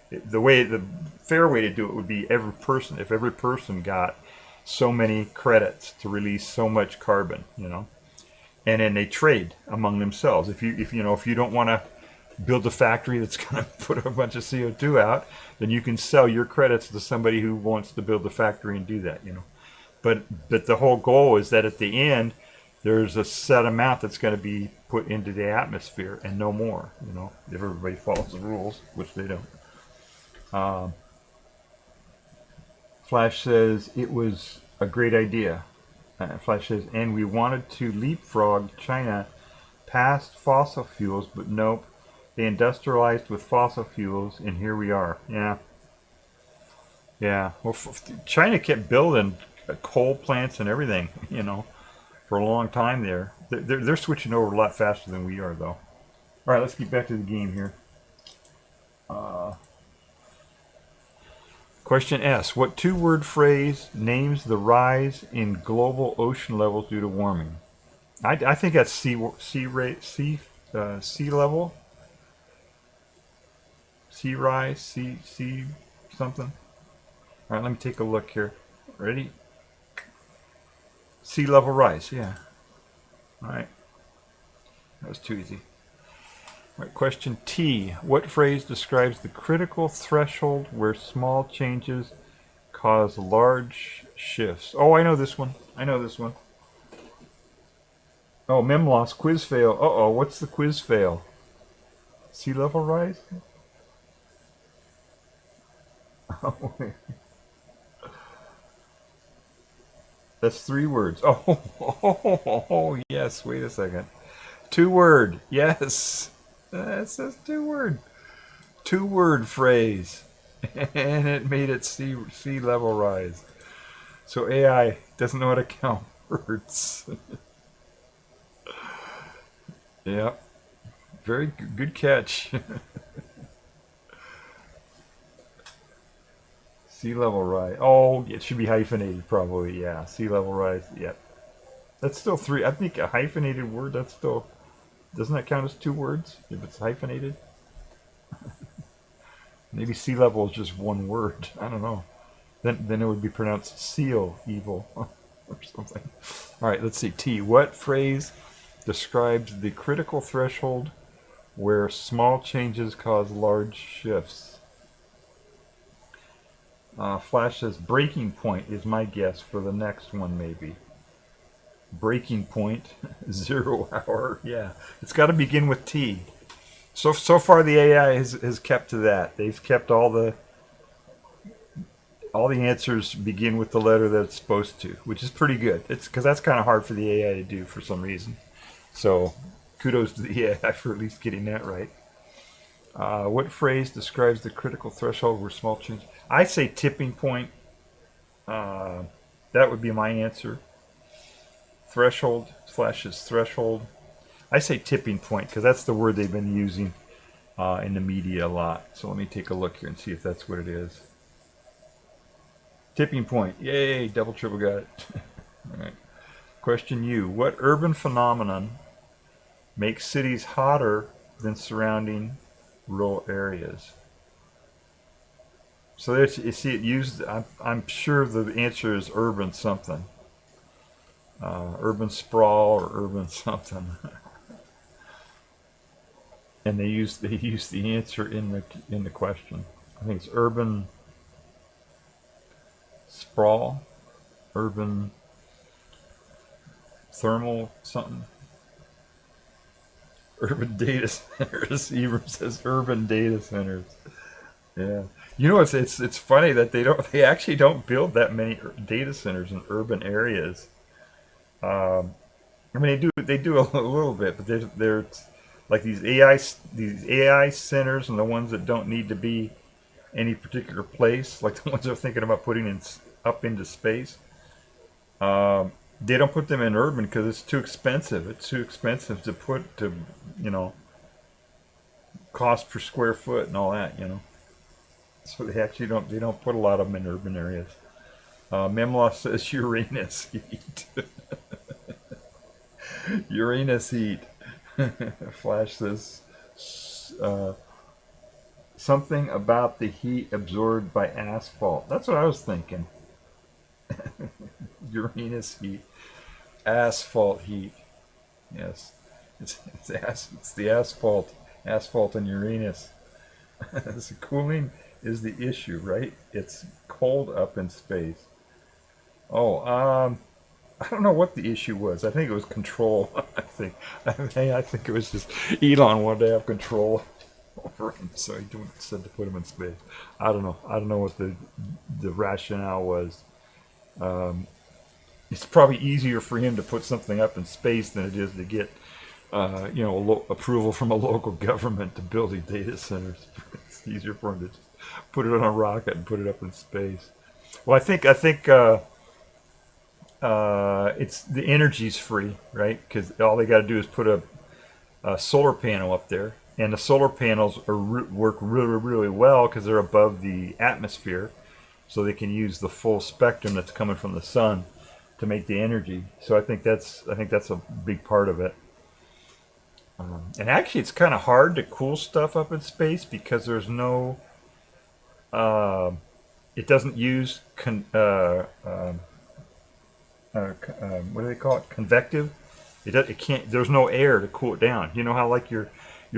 The fair way to do it would be if every person got so many credits to release so much carbon, and then they trade among themselves. If you don't want to build a factory that's going to put a bunch of CO2 out, then you can sell your credits to somebody who wants to build a factory and do that, But the whole goal is that at the end, there's a set amount that's going to be put into the atmosphere and no more, if everybody follows the rules, which they don't. Flash says it was a great idea. Flash says, and we wanted to leapfrog China past fossil fuels, but nope. They industrialized with fossil fuels, and here we are. Yeah. Yeah. Well, China kept building coal plants and everything, you know, for a long time there. They're switching over a lot faster than we are, though. All right, let's get back to the game here. Question S. What two-word phrase names the rise in global ocean levels due to warming? I think that's sea level. Sea rise, sea something. All right, let me take a look here. Ready? Sea level rise, yeah. All right. That was too easy. All right, question T. What phrase describes the critical threshold where small changes cause large shifts? Oh, I know this one. Oh, mem loss, quiz fail. Uh-oh, what's the quiz fail? Sea level rise? Oh, that's 3 words. Oh, yes, wait a second. 2-word, yes. That says 2-word. 2-word phrase. And it made it sea level rise. So AI doesn't know how to count words. Yeah. Very good catch. Sea level rise. Oh, it should be hyphenated probably. Yeah. Sea level rise. Yep. That's still 3. I think a hyphenated word, that's still... Doesn't that count as 2 words if it's hyphenated? Maybe sea level is just 1 word. I don't know. Then it would be pronounced seal evil or something. All right, let's see. T. What phrase describes the critical threshold where small changes cause large shifts? Flash says breaking point is my guess for the next one, maybe. Breaking point, 0 hour. Yeah, it's got to begin with T. So far the AI has kept to that. They've kept all the answers begin with the letter that it's supposed to, which is pretty good. It's because that's kind of hard for the AI to do for some reason. So kudos to the AI for at least getting that right. What phrase describes the critical threshold where small change? I say tipping point. That would be my answer. Threshold, Flash's threshold. I say tipping point because that's the word they've been using in the media a lot. So let me take a look here and see if that's what it is. Tipping point. Yay, double triple got it. All right. Question U. What urban phenomenon makes cities hotter than surrounding rural areas? So there's, you see it used, I'm sure the answer is urban something. Urban sprawl or urban something. And they use the answer in the question. I think it's urban sprawl, urban thermal something. Urban data centers. Ebram says urban data centers. Yeah. You know, it's funny that they actually don't build that many data centers in urban areas. I mean, they do a little bit, but they're like these AI centers and the ones that don't need to be any particular place, like the ones they're thinking about putting up into space. They don't put them in urban because it's too expensive. It's too expensive to put cost per square foot and all that, So they actually don't put a lot of them in urban areas. Memlaw says Uranus heat. Uranus heat. Flash says something about the heat absorbed by asphalt. That's what I was thinking. Uranus heat. Asphalt heat. Yes. It's the asphalt in Uranus. So cooling is the issue, right? It's cold up in space. Oh, I don't know what the issue was. I think it was control. I think it was just Elon wanted to have control. over him, so he said to put him in space. I don't know. I don't know what the rationale was. It's probably easier for him to put something up in space than it is to get, approval from a local government to build these data centers. It's easier for him to just put it on a rocket and put it up in space. Well, I think it's the energy's free, right? Because all they got to do is put a solar panel up there, and the solar panels work really, really well because they're above the atmosphere, so they can use the full spectrum that's coming from the sun to make the energy. So I think that's a big part of it. And actually, it's kind of hard to cool stuff up in space because there's no. It doesn't use what do they call it? Convective. It can't. There's no air to cool it down. You know how like your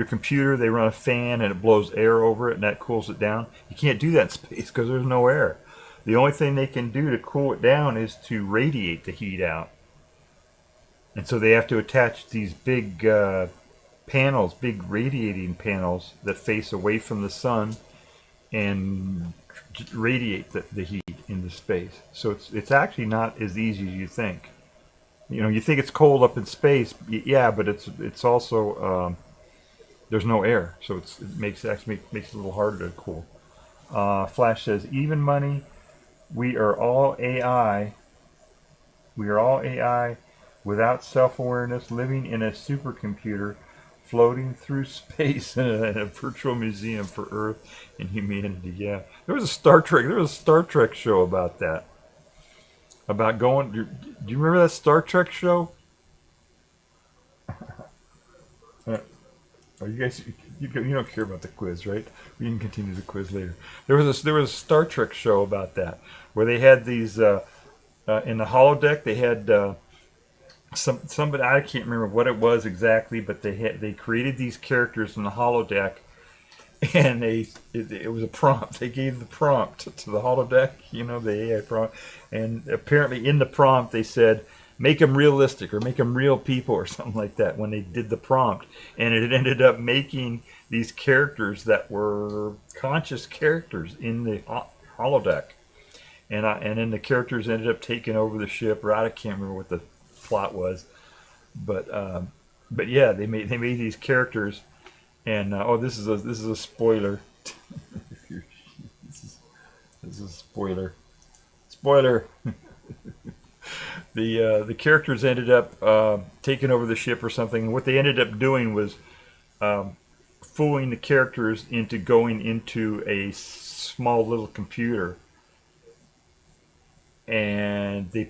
computer, they run a fan and it blows air over it and that cools it down. You can't do that in space because there's no air. The only thing they can do to cool it down is to radiate the heat out. And so they have to attach these big panels, big radiating panels that face away from the sun and radiate the heat into space. So it's actually not as easy as you think. You know, you think it's cold up in space, yeah, but it's also there's no air, so it makes it a little harder to cool. Flash says, even money. We are all AI. We are all AI without self-awareness, living in a supercomputer, floating through space in a virtual museum for Earth and humanity. Yeah, there was a Star Trek show about that. About going. Do you remember that Star Trek show? Oh, you guys, you don't care about the quiz, right? We can continue the quiz later. There was a Star Trek show about that, where they had these in the holodeck. They had somebody, I can't remember what it was exactly, but they created these characters in the holodeck, and it was a prompt. They gave the prompt to the holodeck, the AI prompt, and apparently in the prompt they said, make them realistic or make them real people or something like that when they did the prompt. And it ended up making these characters that were conscious characters in the holodeck. And then the characters ended up taking over the ship, or I can't remember what the plot was. But yeah, they made these characters. And this is a spoiler. This is a spoiler. Spoiler. The characters ended up taking over the ship or something, and what they ended up doing was fooling the characters into going into a small little computer, and they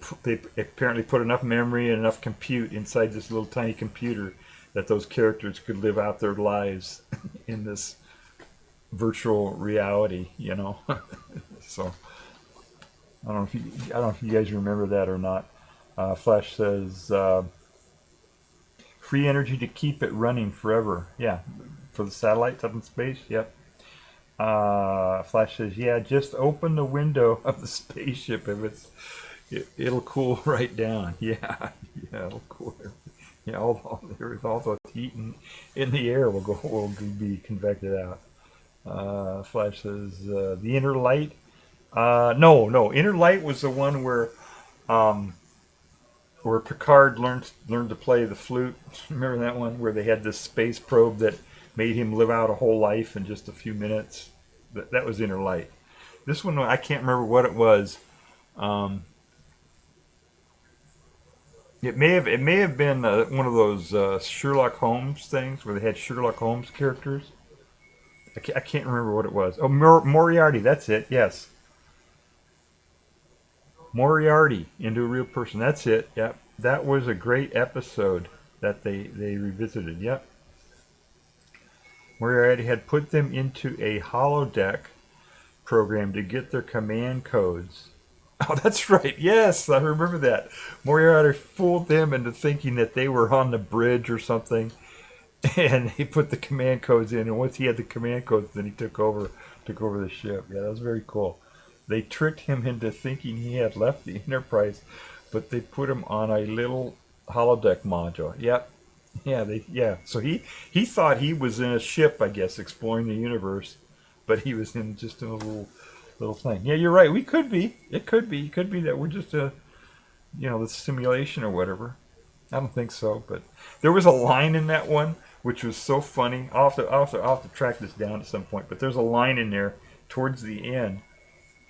apparently put enough memory and enough compute inside this little tiny computer that those characters could live out their lives in this virtual reality, So I don't know if you guys remember that or not. Flash says, free energy to keep it running forever. Yeah, for the satellites up in space. Yep. Flash says, yeah, just open the window of the spaceship it'll cool right down. Yeah, it'll cool. Yeah, all the heat in the air will be convected out. Flash says, the inner light. No, inner light was the one where Picard learned to play the flute. Remember that one where they had this space probe that made him live out a whole life in just a few minutes? That was inner light. This one, I can't remember what it was. It may have been one of those Sherlock Holmes things where they had Sherlock Holmes characters. I can't remember what it was. Oh, Moriarty. That's it. Yes. Moriarty into a real person. That's it. Yep. That was a great episode that they revisited. Yep. Moriarty had put them into a holodeck program to get their command codes. Oh, that's right. Yes, I remember that. Moriarty fooled them into thinking that they were on the bridge or something, and he put the command codes in. And once he had the command codes, then he took over the ship. Yeah, that was very cool. They tricked him into thinking he had left the Enterprise, but they put him on a little holodeck module. Yep. Yeah. So he thought he was in a ship, I guess, exploring the universe, but he was in just in a little thing. Yeah, you're right. We could be. It could be. It could be that we're just the simulation or whatever. I don't think so, but there was a line in that one which was so funny. I'll have to track this down at some point. But there's a line in there towards the end,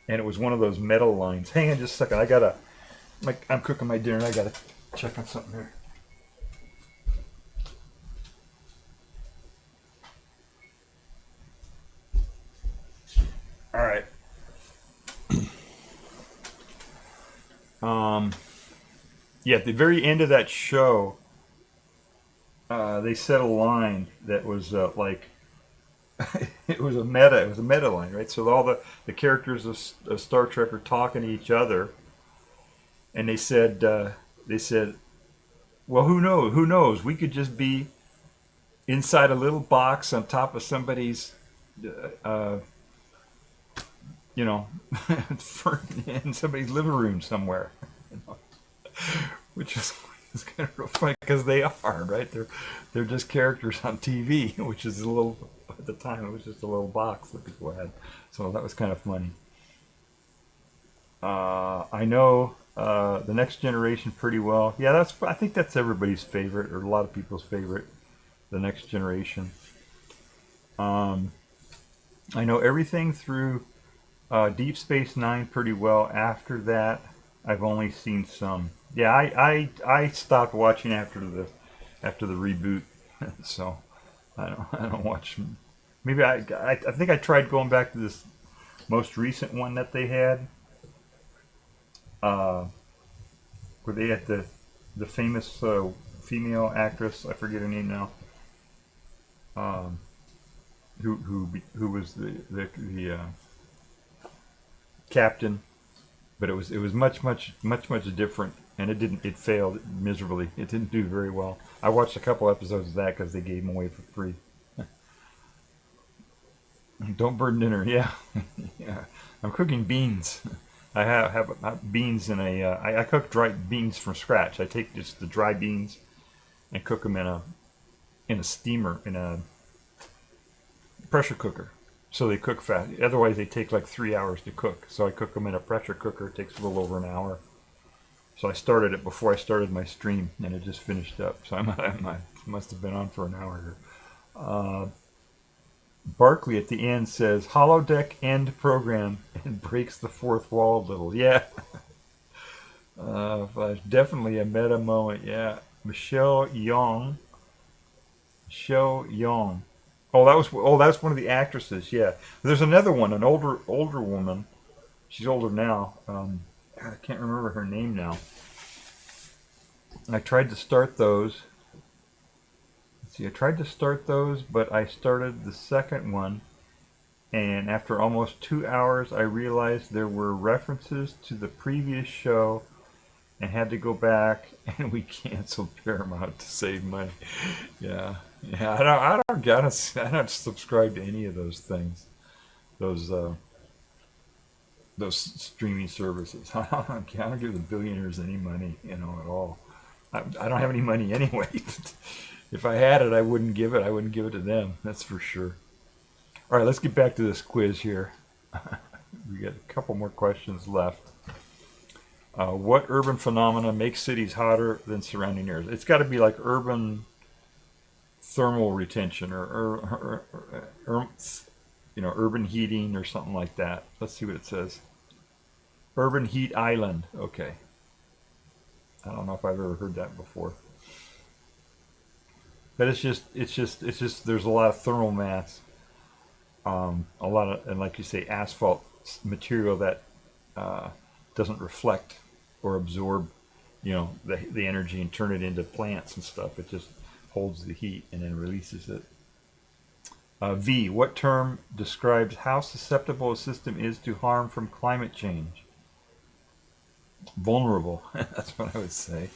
and it was one of those metal lines. Hang on just a second. I'm cooking my dinner, and I gotta check on something here. All right. Yeah, at the very end of that show, they said a line that was like it was a meta line, right? So all the characters of Star Trek are talking to each other, and they said, well, who knows? We could just be inside a little box on top of somebody's, in somebody's living room somewhere, which is kind of real funny because they are, right? They're just characters on TV, which is a little, at the time it was just a little box that people had. So that was kind of funny. I know the Next Generation pretty well. Yeah, I think that's everybody's favorite, or a lot of people's favorite, the Next Generation. I know everything through Deep Space Nine pretty well. After that, I've only seen some. Yeah, I stopped watching after the reboot, so I don't watch. Maybe I think I tried going back to this most recent one that they had, where they had the famous female actress. I forget her name now. Who was the captain, but it was much different, and it failed miserably. It didn't do very well. I watched a couple episodes of that because they gave them away for free. Don't burn dinner. Yeah. Yeah. I'm cooking beans. I have beans in I cook dried beans from scratch. I take just the dry beans and cook them in a steamer, in a pressure cooker, so they cook fast. Otherwise they take like 3 hours to cook, so I cook them in a pressure cooker. It takes a little over an hour. So I started it before I started my stream, and it just finished up, so I must have been on for an hour here. Barkley at the end says holodeck end program and breaks the fourth wall a little. Yeah. Definitely a meta moment. Yeah. Michelle Yeoh. Oh, that's one of the actresses. Yeah. There's another one, an older woman. She's older now. I can't remember her name now. I tried to start those. I tried to start those, but I started the second one, and after almost 2 hours, I realized there were references to the previous show, and had to go back, and we canceled Paramount to save money. Yeah. I don't subscribe to any of those things, those streaming services. I don't give the billionaires any money, at all. I don't have any money anyway. If I had it, I wouldn't give it. I wouldn't give it to them. That's for sure. All right, let's get back to this quiz here. We got a couple more questions left. What urban phenomena makes cities hotter than surrounding areas? It's got to be like urban thermal retention, or urban heating, or something like that. Let's see what it says. Urban heat island. Okay. I don't know if I've ever heard that before. But it's just there's a lot of thermal mass, a lot of, and like you say, asphalt material that doesn't reflect or absorb, the energy and turn it into plants and stuff. It just holds the heat and then releases it. V, what term describes how susceptible a system is to harm from climate change? Vulnerable. That's what I would say.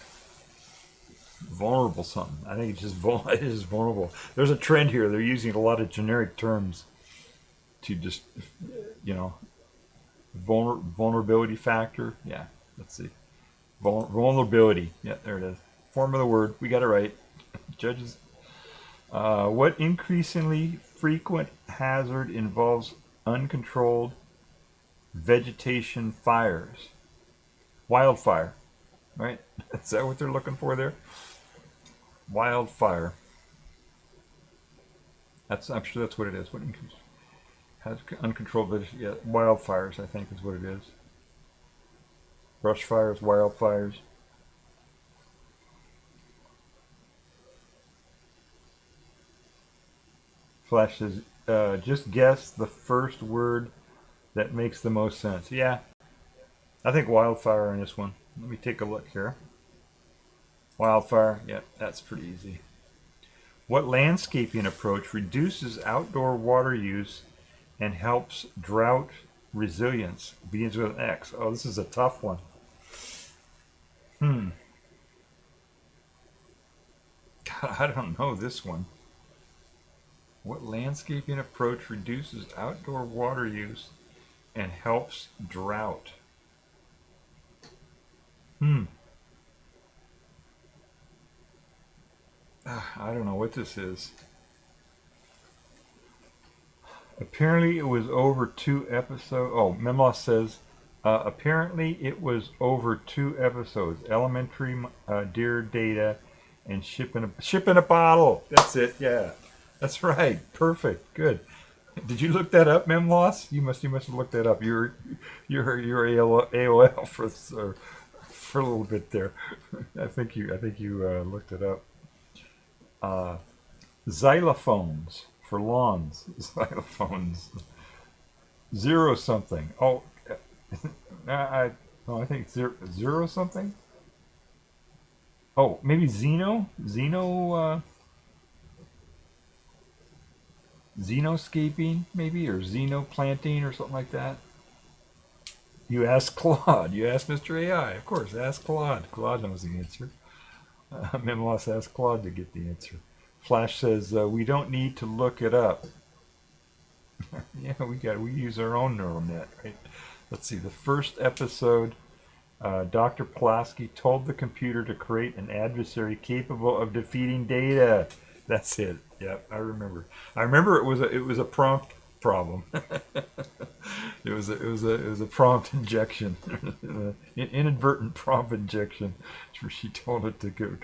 Vulnerable something. I think it's just it is vulnerable. There's a trend here. They're using a lot of generic terms to just, vulnerability factor. Yeah, let's see. Vulnerability. Yeah, there it is. Form of the word. We got it right. Judges. What increasingly frequent hazard involves uncontrolled vegetation fires? Wildfire, right? Is that what they're looking for there? Wildfire. I'm sure that's what it is. What has uncontrolled vegetation? Yeah, wildfires, I think, is what it is. Brush fires, wildfires. Flash says, just guess the first word that makes the most sense. Yeah, I think wildfire on this one. Let me take a look here. Wildfire, yep, that's pretty easy. What landscaping approach reduces outdoor water use and helps drought resilience? Begins with an X. Oh, this is a tough one. God, I don't know this one. What landscaping approach reduces outdoor water use and helps drought? I don't know what this is. Apparently it was over 2 episodes. Oh, Memloss says, apparently it was over 2 episodes. Elementary, dear data, and shipping a bottle. That's it, yeah. That's right. Perfect. Good. Did you look that up, Memloss? You must have looked that up. You're AOL for a little bit there. I think you looked it up. Xylophones for lawns. Xylophones. Zero something. Oh, I think zero something. Oh, maybe xenoscaping, maybe, or xenoplanting, or something like that. You ask Claude. You ask Mr. AI. Of course, ask Claude. Claude knows the answer. Memloss asked Claude to get the answer. Flash says, we don't need to look it up. Yeah, we use our own neural net, right? Let's see, the first episode, Dr. Pulaski told the computer to create an adversary capable of defeating data. That's it. Yep, I remember. It was a prompt problem. it was a prompt injection, an inadvertent prompt injection, where she told it to go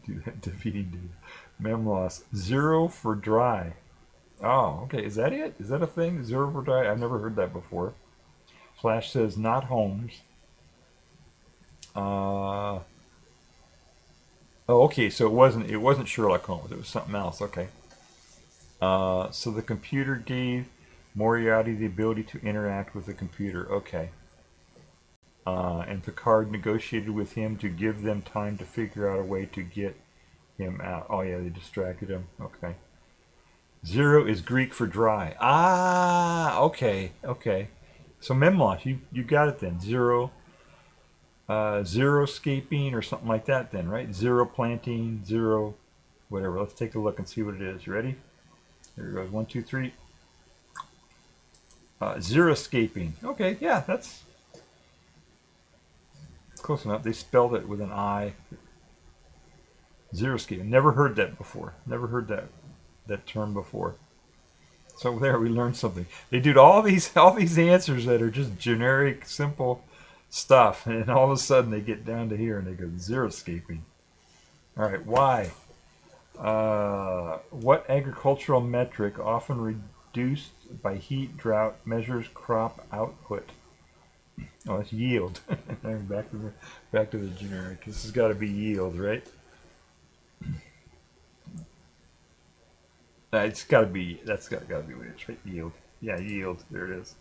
do that defeating data. Memloss, 0 for dry. Oh, okay. Is that it? Is that a thing? 0 for dry? I've never heard that before. Flash says not Holmes. Oh, okay. So it wasn't Sherlock Holmes. It was something else. Okay. So the computer gave Moriarty the ability to interact with the computer. Okay. And Picard negotiated with him to give them time to figure out a way to get him out. Oh yeah, they distracted him. Okay. 0 is Greek for dry. Ah, okay. So Memloss, you got it then. 0, xeroscaping or something like that then, right? 0 planting, 0, whatever. Let's take a look and see what it is. You ready? Here it goes. 1, 2, 3. Xeroscaping. Okay, yeah, that's close enough. They spelled it with an I. Xeroscaping. Never heard that before. Never heard that term before. So there, we learned something. They do all these answers that are just generic, simple stuff, and all of a sudden they get down to here and they go xeroscaping. All right, why? What agricultural metric, often reduced by heat drought, measures crop output? Oh, it's yield. back to the generic. This has got to be yield, right? It's got to be. That's got to be what it is, right? Yield. Yeah, yield. There it is.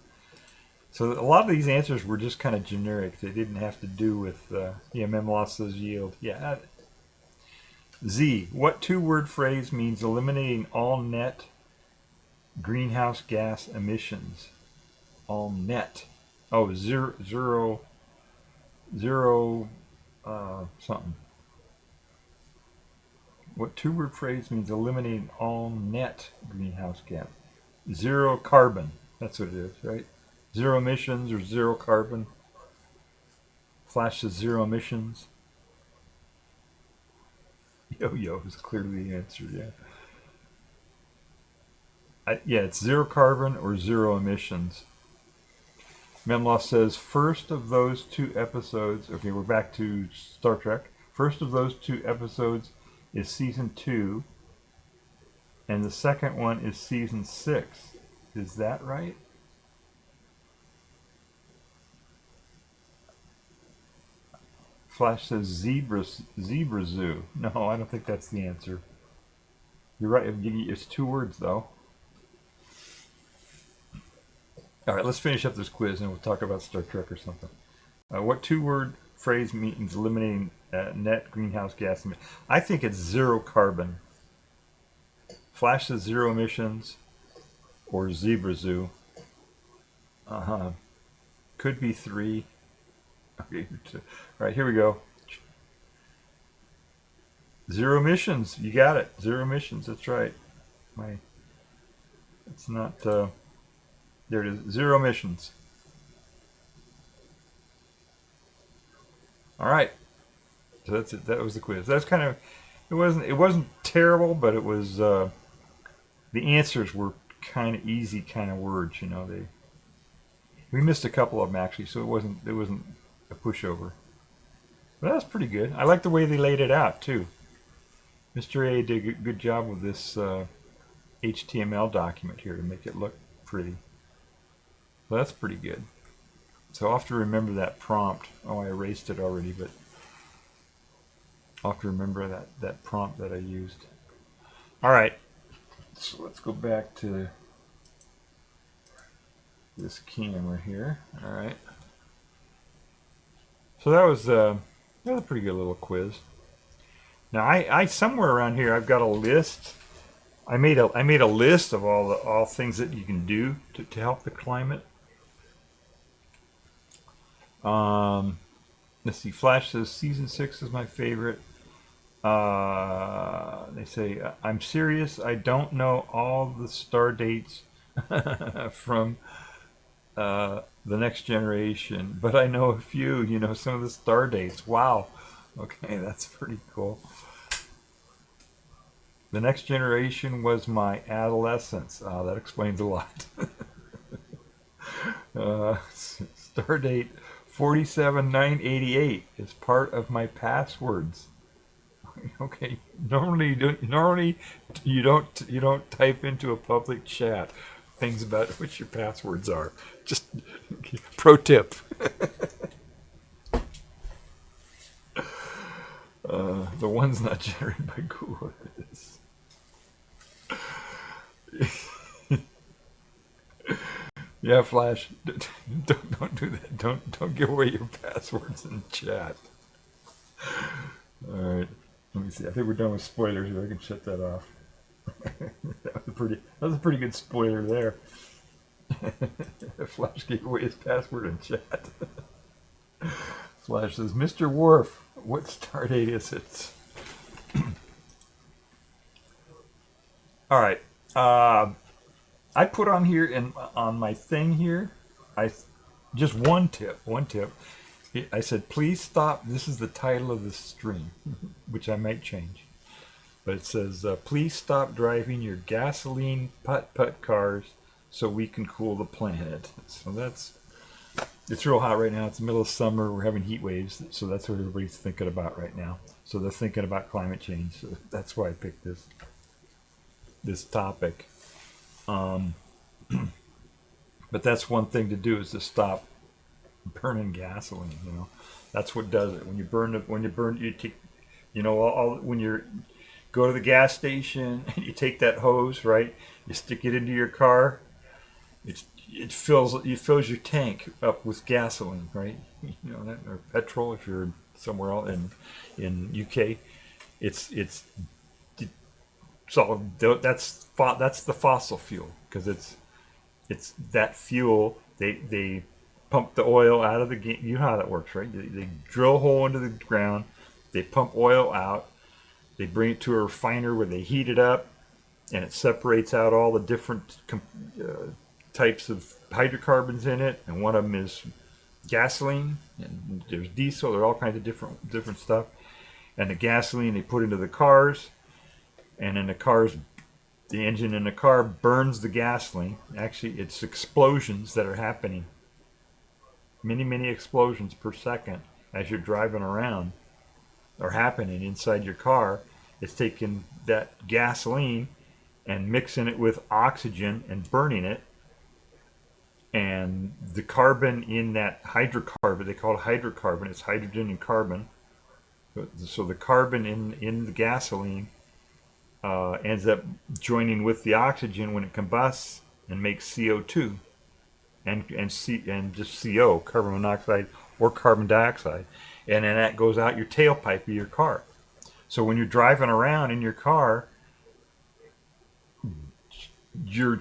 So a lot of these answers were just kind of generic. They didn't have to do with. Memloss says yield. Yeah. Z. What 2-word phrase means eliminating all net greenhouse gas emissions? All net. Oh, zero something. What 2-word phrase means eliminating all net greenhouse gas? 0 carbon. That's what it is, right? 0 emissions or 0 carbon. Flash says 0 emissions. Yo-yo is clearly the answer, yeah. Yeah, it's 0 carbon or 0 emissions. Memlaw says, first of those 2 episodes, okay, we're back to Star Trek. First of those 2 episodes is season 2, and the second one is season 6. Is that right? Flash says zebra zoo. No, I don't think that's the answer. You're right, it's 2 words though. All right, let's finish up this quiz and we'll talk about Star Trek or something. What 2-word phrase means eliminating net greenhouse gas emissions? I think it's 0 carbon. Flash says 0 emissions or zebra zoo. Could be 3. Okay, all right, here we go. 0 emissions. You got it. 0 emissions. That's right. It's not. There it is. 0 emissions. All right. So that's it. That was the quiz. That's kind of. It wasn't terrible, but it was. The answers were kind of easy, kind of words. You know, we missed a couple of them actually, so it wasn't a pushover. But that's pretty good. I like the way they laid it out too. Mr. A did a good job with this HTML document here to make it look pretty. Well, that's pretty good. So I'll have to remember that prompt. Oh, I erased it already, but I'll have to remember that prompt that I used. All right. So let's go back to this camera here. All right. So that was a pretty good little quiz. Now I somewhere around here I've got a list. I made a list of all things that you can do to help the climate. Let's see. Flash says season 6 is my favorite. They say I'm serious. I don't know all the star dates from the Next Generation, but I know a few. You know some of the star dates. Wow. Okay, that's pretty cool. The Next Generation was my adolescence. That explains a lot. Stardate 47988 is part of my passwords. Okay, normally you don't type into a public chat things about what your passwords are. Just pro tip. The one's not generated by Google. It is. Yeah, Flash. Don't do that. Don't give away your passwords in the chat. All right. Let me see. I think we're done with spoilers here. I can shut that off. That was a pretty good spoiler there. Flash gave away his password in chat. Flash says, Mr. Worf, what star date is it? All right. I put on here on my thing here, just one tip. I said, please stop. This is the title of the stream, which I might change. But it says, please stop driving your gasoline putt-putt cars so we can cool the planet. So it's real hot right now. It's the middle of summer. We're having heat waves. So that's what everybody's thinking about right now. So they're thinking about climate change. So that's why I picked this topic. But that's one thing to do, is to stop burning gasoline. You know, that's what does it. When you take, you know, when you go to the gas station and you take that hose, right? You stick it into your car. It fills your tank up with gasoline, right? You know that, or petrol if you're somewhere else in UK. So that's the fossil fuel, because it's that fuel. They pump the oil out of the, you know how that works, right? They drill a hole into the ground, they pump oil out, they bring it to a refiner where they heat it up, and it separates out all the different types of hydrocarbons in it, and one of them is gasoline, and there's diesel, there's all kinds of different stuff. and the gasoline they put into the cars, and then the engine in the car burns the gasoline. Actually, it's explosions that are happening. Many explosions per second as you're driving around are happening inside your car. It's taking that gasoline and mixing it with oxygen and burning it. And the carbon in that hydrocarbon, they call it hydrocarbon, it's hydrogen and carbon. So the carbon in the gasoline ends up joining with the oxygen when it combusts and makes CO2 and just CO, carbon monoxide or carbon dioxide. And then that goes out your tailpipe of your car. So when you're driving around in your car, you're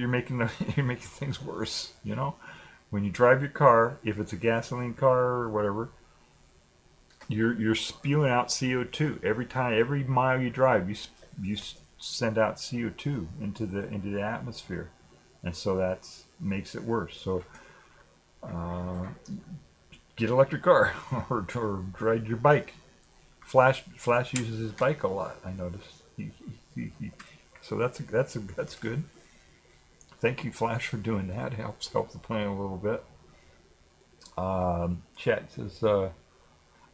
making things worse, you know? When you drive your car, if it's a gasoline car or whatever, you're spewing out CO2 every mile you drive. You send out CO2 into the atmosphere, and so that makes it worse. So get an electric car or ride your bike. Flash uses his bike a lot, I noticed. So that's good. Thank you, Flash, for doing that. Helps the plan a little bit. Chat says,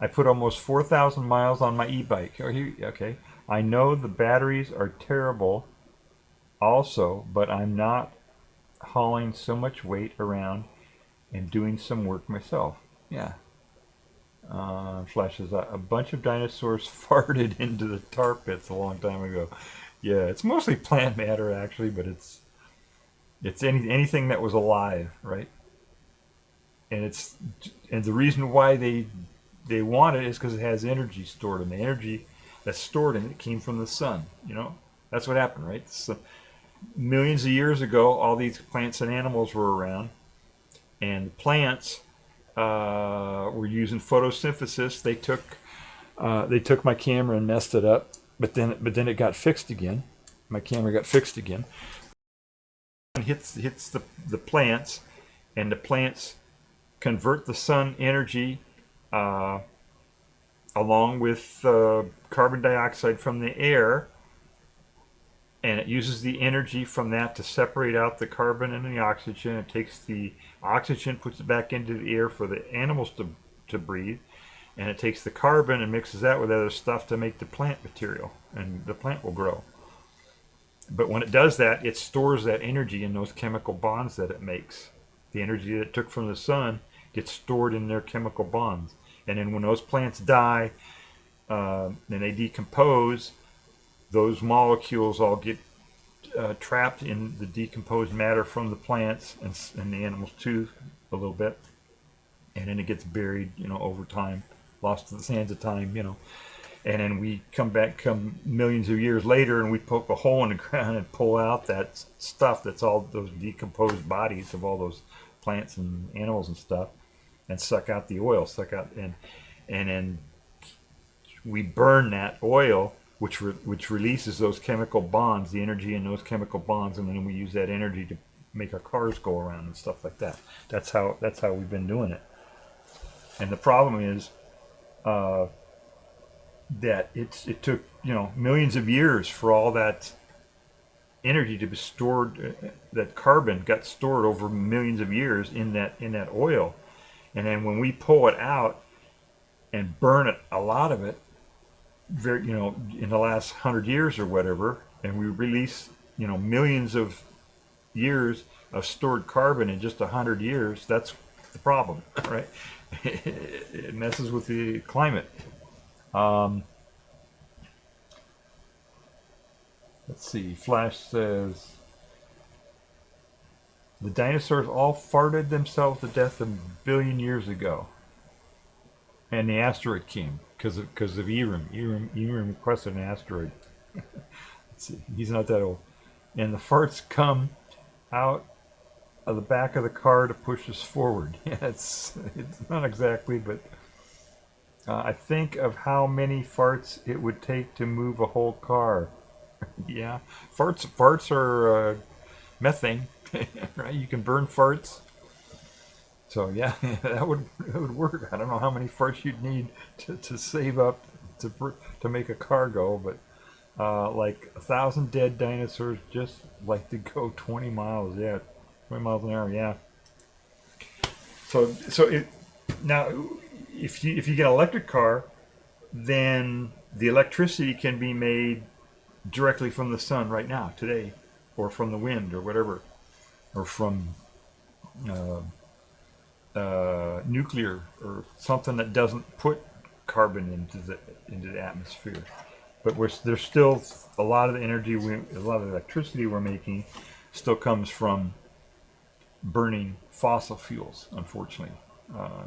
I put almost 4,000 miles on my e-bike. Okay. I know the batteries are terrible also, but I'm not hauling so much weight around and doing some work myself. Yeah. Flash says, a bunch of dinosaurs farted into the tar pits a long time ago. Yeah, it's mostly plant matter actually, but it's anything that was alive, right? And the reason why they want it is because it has energy stored, and the energy that's stored in it came from the sun. You know, that's what happened, right? So millions of years ago, all these plants and animals were around, and the plants were using photosynthesis. They took my camera and messed it up, but then it got fixed again. My camera got fixed again. It hits the plants, and the plants convert the sun energy along with carbon dioxide from the air, and it uses the energy from that to separate out the carbon and the oxygen. It takes the oxygen, puts it back into the air for the animals to breathe, and it takes the carbon and mixes that with other stuff to make the plant material, and the plant will grow. But when it does that, it stores that energy in those chemical bonds that it makes. The energy that it took from the sun gets stored in their chemical bonds. And then when those plants die and they decompose, those molecules all get trapped in the decomposed matter from the plants and the animals too, a little bit. And then it gets buried, over time, lost to the sands of time, And then we come millions of years later, and we poke a hole in the ground and pull out that stuff that's all those decomposed bodies of all those plants and animals and stuff, and suck out the oil, and then we burn that oil, which releases those chemical bonds, the energy in those chemical bonds, and then we use that energy to make our cars go around and stuff like that. That's how we've been doing it. And the problem is that it took millions of years for all that energy to be stored. That carbon got stored over millions of years in that oil, and then when we pull it out and burn it, a lot of it, in the last 100 years or whatever, and we release millions of years of stored carbon in just 100 years. That's the problem, right? It messes with the climate. Let's see. Flash says the dinosaurs all farted themselves to death a billion years ago, and the asteroid came because of Erim. Erim requested an asteroid. Let's see. He's not that old, and the farts come out of the back of the car to push us forward. Yeah, it's not exactly, but I think of how many farts it would take to move a whole car. Yeah, farts are methane, right? You can burn farts. So yeah, that would work. I don't know how many farts you'd need to save up to make a car go, but like 1,000 dead dinosaurs just like to go 20 miles. Yeah, 20 miles an hour. Yeah. Now, if you get an electric car, then the electricity can be made directly from the sun right now, today, or from the wind, or whatever, or from nuclear, or something that doesn't put carbon into the atmosphere. But there's still a lot of the energy, a lot of the electricity we're making, still comes from burning fossil fuels. Unfortunately,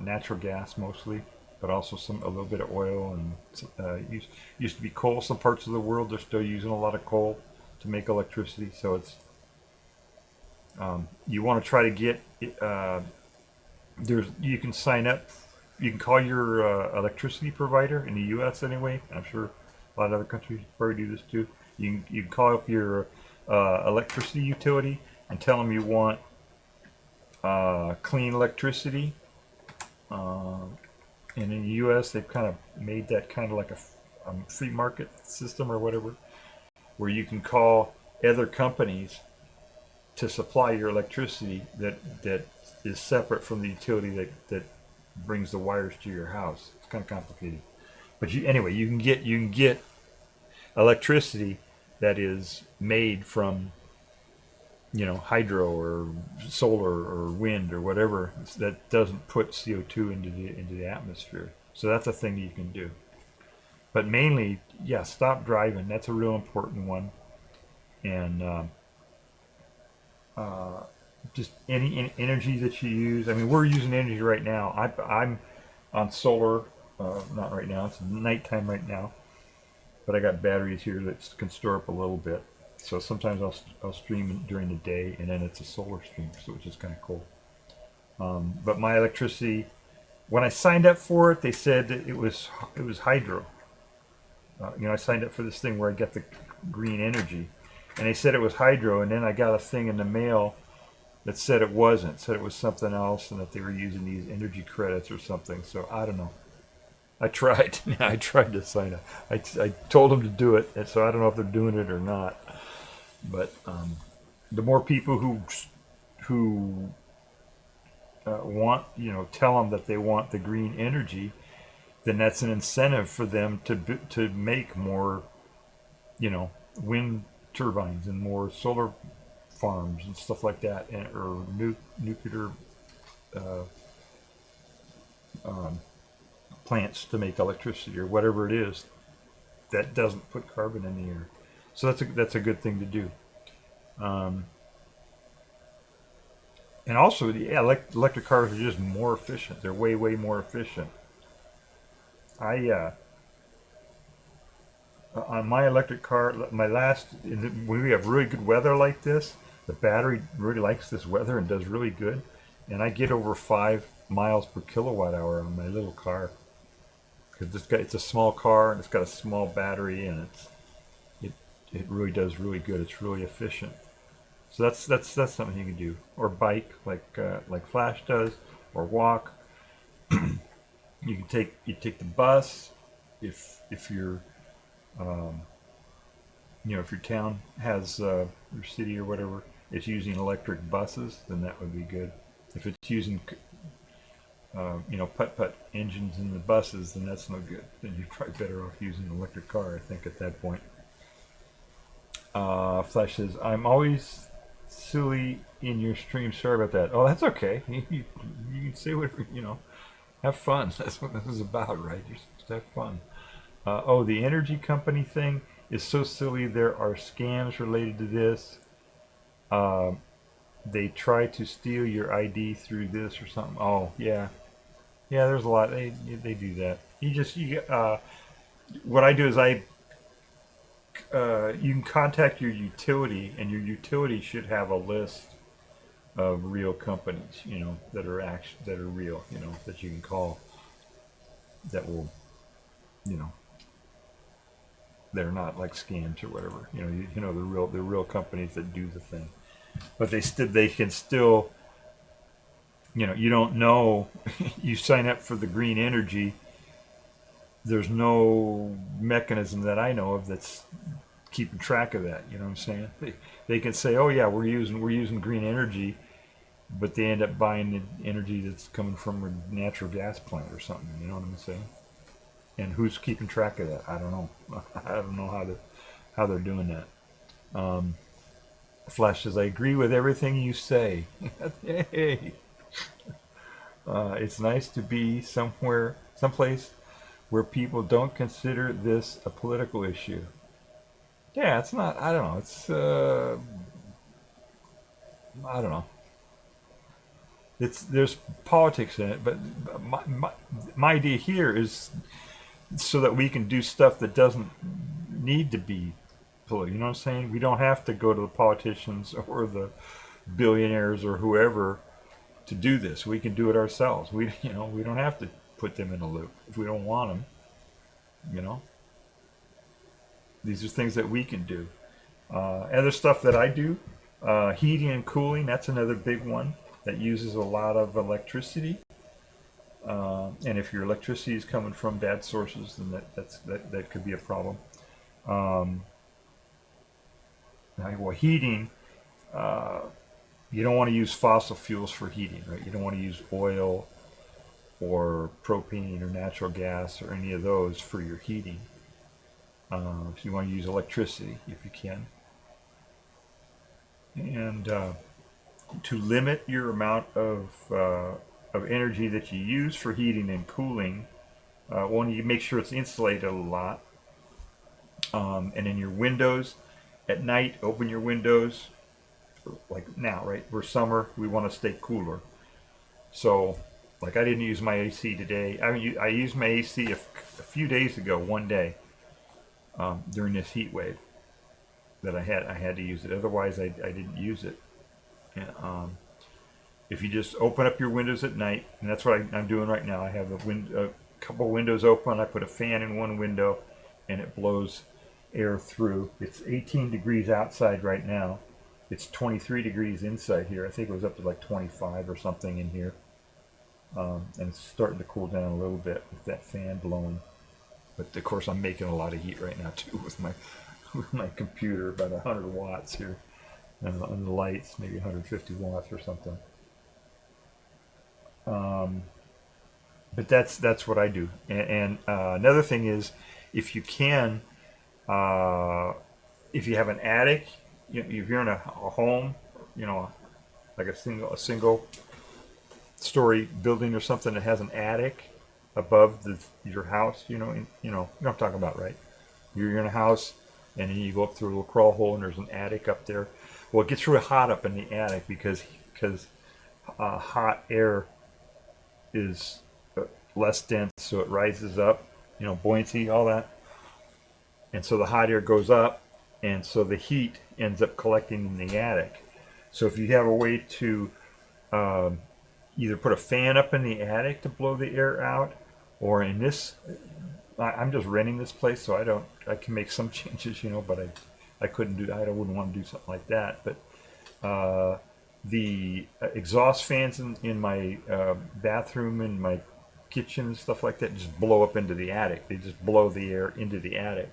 natural gas mostly, but also a little bit of oil, and used to be coal. Some parts of the world they're still using a lot of coal to make electricity. So it's you want to try to get you can sign up. You can call your electricity provider in the U.S. anyway. I'm sure a lot of other countries probably do this too. You can call up your electricity utility and tell them you want clean electricity. And in the U.S., they've kind of made that kind of like a free market system or whatever, where you can call other companies to supply your electricity that is separate from the utility that brings the wires to your house. It's kind of complicated, but anyway, you can get electricity that is made from hydro or solar or wind or whatever that doesn't put CO2 into the atmosphere. So that's a thing you can do. But mainly, yeah, stop driving. That's a real important one. And just any energy that you use. I mean, we're using energy right now. I'm on solar. Not right now. It's nighttime right now. But I got batteries here that can store up a little bit. So sometimes I'll stream during the day, and then it's a solar stream, so which is kind of cool. But my electricity, when I signed up for it, they said that it was hydro. I signed up for this thing where I get the green energy, and they said it was hydro, and then I got a thing in the mail that said it wasn't, said it was something else, and that they were using these energy credits or something. So I don't know. I tried. I tried to sign up. I told them to do it, and so I don't know if they're doing it or not. But the more people who want, tell them that they want the green energy, then that's an incentive for them to make more, wind turbines and more solar farms and stuff like that, or nuclear plants to make electricity or whatever it is that doesn't put carbon in the air. So that's a good thing to do. And also, the electric cars are just more efficient. They're way more efficient. On my electric car, when we have really good weather like this, the battery really likes this weather and does really good. And I get over 5 miles per kilowatt hour on my little car. Because it's a small car and it's got a small battery, and it really does really good. It's really efficient. So that's something you can do, or bike like Flash does, or walk. You can take the bus if your if your town has your city or whatever is using electric buses, then that would be good. If it's using PUTT-PUTT engines in the buses, then that's no good. Then you're probably better off using an electric car, I think, at that point. Flash says, I'm always silly in your stream. Sorry about that. Oh, that's okay. You can say whatever, have fun. That's what this is about, right? Just have fun. The energy company thing is so silly. There are scams related to this. They try to steal your ID through this or something. Oh, yeah. Yeah, there's a lot. They do that. What I do is you can contact your utility, and your utility should have a list of real companies, that are real, that you can call, that will, they're not like scams or whatever. The real companies that do the thing, but they can still you don't know. You sign up for the green energy. There's no mechanism that I know of that's keeping track of that. You know what I'm saying? They can say, oh yeah, we're using green energy, but they end up buying the energy that's coming from a natural gas plant or something. You know what I'm saying? And who's keeping track of that? I don't know. I don't know how they're doing that. Flash says, I agree with everything you say. Yay. It's nice to be someplace where people don't consider this a political issue. Yeah, it's not. I don't know. It's I don't know. There's politics in it, but my idea here is so that we can do stuff that doesn't need to be political. You know what I'm saying? We don't have to go to the politicians or the billionaires or whoever to do this. We can do it ourselves. We don't have to put them in a loop if we don't want them. These are things that we can do. Other stuff that I do, heating and cooling. That's another big one that uses a lot of electricity. And if your electricity is coming from bad sources, then that could be a problem. Heating, you don't want to use fossil fuels for heating, right? You don't want to use oil or propane or natural gas or any of those for your heating. So you want to use electricity if you can. And to limit your amount of energy that you use for heating and cooling, you make sure it's insulated a lot. And in your windows, at night, open your windows. Like now, right? We're summer, we want to stay cooler. So, like I didn't use my AC today. I used my AC a few days ago, one day, during this heat wave that I had to use it. Otherwise, I didn't use it. And, if you just open up your windows at night, and that's what I'm doing right now. I have a couple windows open. I put a fan in one window, and it blows air through. It's 18 degrees outside right now. It's 23 degrees inside here. I think it was up to like 25 or something in here. And it's starting to cool down a little bit with that fan blowing. But of course I'm making a lot of heat right now too with my computer, about 100 watts here. And the lights, maybe 150 watts or something. But that's what I do. And another thing is, if you can, if you have an attic, if you're in a home, like a single story building or something that has an attic above your house, you know what I'm talking about, right? You're in a house and then you go up through a little crawl hole and there's an attic up there. Well, it gets really hot up in the attic because hot air is less dense, so it rises up, buoyancy, all that. And so the hot air goes up, and so the heat ends up collecting in the attic. So if you have a way to either put a fan up in the attic to blow the air out, or in this, I'm just renting this place, so I can make some changes, but I couldn't do that. I wouldn't want to do something like that. But the exhaust fans in my bathroom and my kitchen and stuff like that just blow up into the attic. They just blow the air into the attic.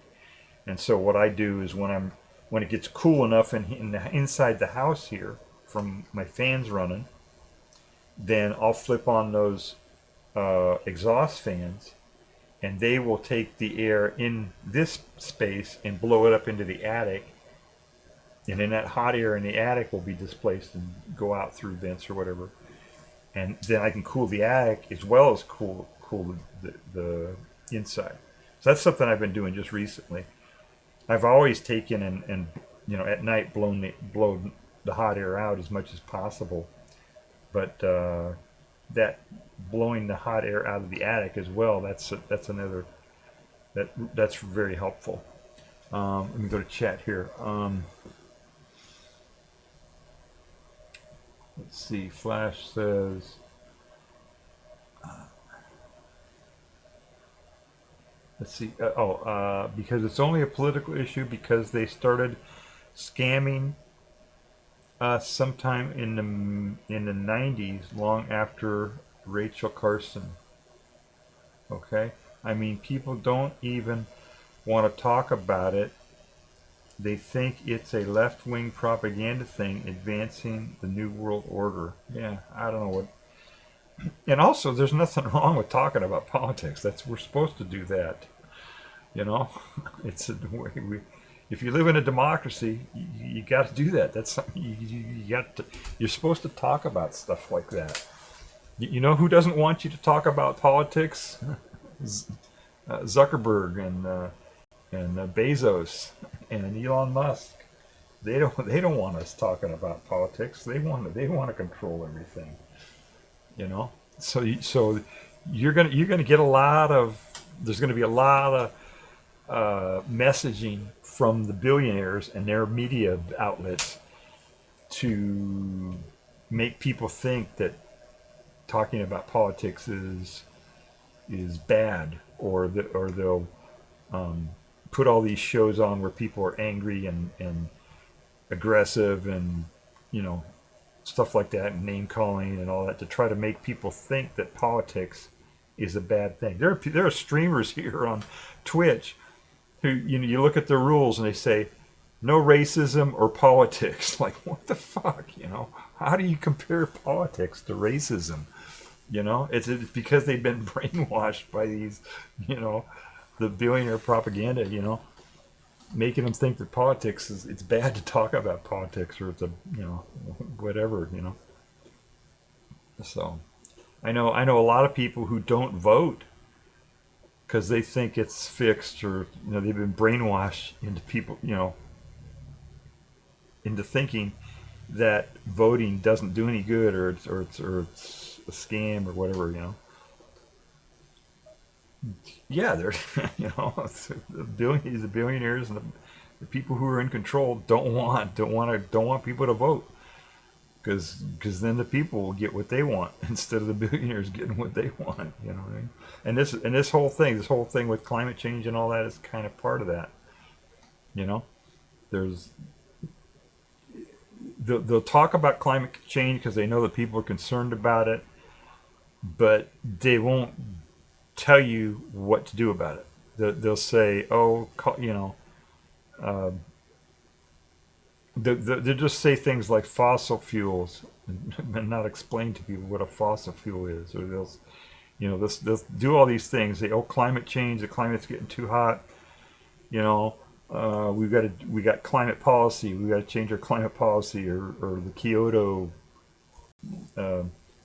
And so what I do is when it gets cool enough inside the house here from my fans running, then I'll flip on those exhaust fans, and they will take the air in this space and blow it up into the attic. And then that hot air in the attic will be displaced and go out through vents or whatever. And then I can cool the attic as well as cool the inside. So that's something I've been doing just recently. I've always taken and at night blown the hot air out as much as possible. But that blowing the hot air out of the attic as well, that's very helpful. Let me go to chat here. Let's see, Flash says, let's see, because it's only a political issue because they started scamming sometime in the 90s, long after Rachel Carson. Okay? I mean, people don't even want to talk about it. They think it's a left-wing propaganda thing advancing the New World Order. Yeah, I don't know what. And also, there's nothing wrong with talking about politics. We're supposed to do that. You know, it's if you live in a democracy, you got to do that. That's something you got to. You're supposed to talk about stuff like that. You know who doesn't want you to talk about politics? Zuckerberg and Bezos and Elon Musk. They don't want us talking about politics. They want to control everything. You know, so you're gonna get a lot of. There's gonna be a lot of messaging from the billionaires and their media outlets to make people think that talking about politics is bad, or they'll put all these shows on where people are angry and aggressive and, you know, stuff like that, and name calling and all that, to try to make people think that politics is a bad thing. There are streamers here on Twitch who, you know, you look at the rules and they say no racism or politics. Like, what the fuck, you know? How do you compare politics to racism? You know, it's because they've been brainwashed by these, you know, the billionaire propaganda, you know, making them think that politics it's bad to talk about politics, or it's a, you know, whatever, you know. So I know a lot of people who don't vote because they think it's fixed, or, you know, they've been brainwashed into people, you know, into thinking that voting doesn't do any good, or it's a scam or whatever, you know. Yeah, they're, you know, the billionaires and the people who are in control don't want people to vote, because then the people will get what they want instead of the billionaires getting what they want. You know what I mean? And this whole thing with climate change and all that is kind of part of that. You know, they'll talk about climate change because they know that people are concerned about it, but they won't tell you what to do about it. They'll say, oh, you know, they'll just say things like fossil fuels and not explain to people what a fossil fuel is. Or they'll do all these things. They, oh, climate change, the climate's getting too hot. You know, we got climate policy. We got to change our climate policy, or the Kyoto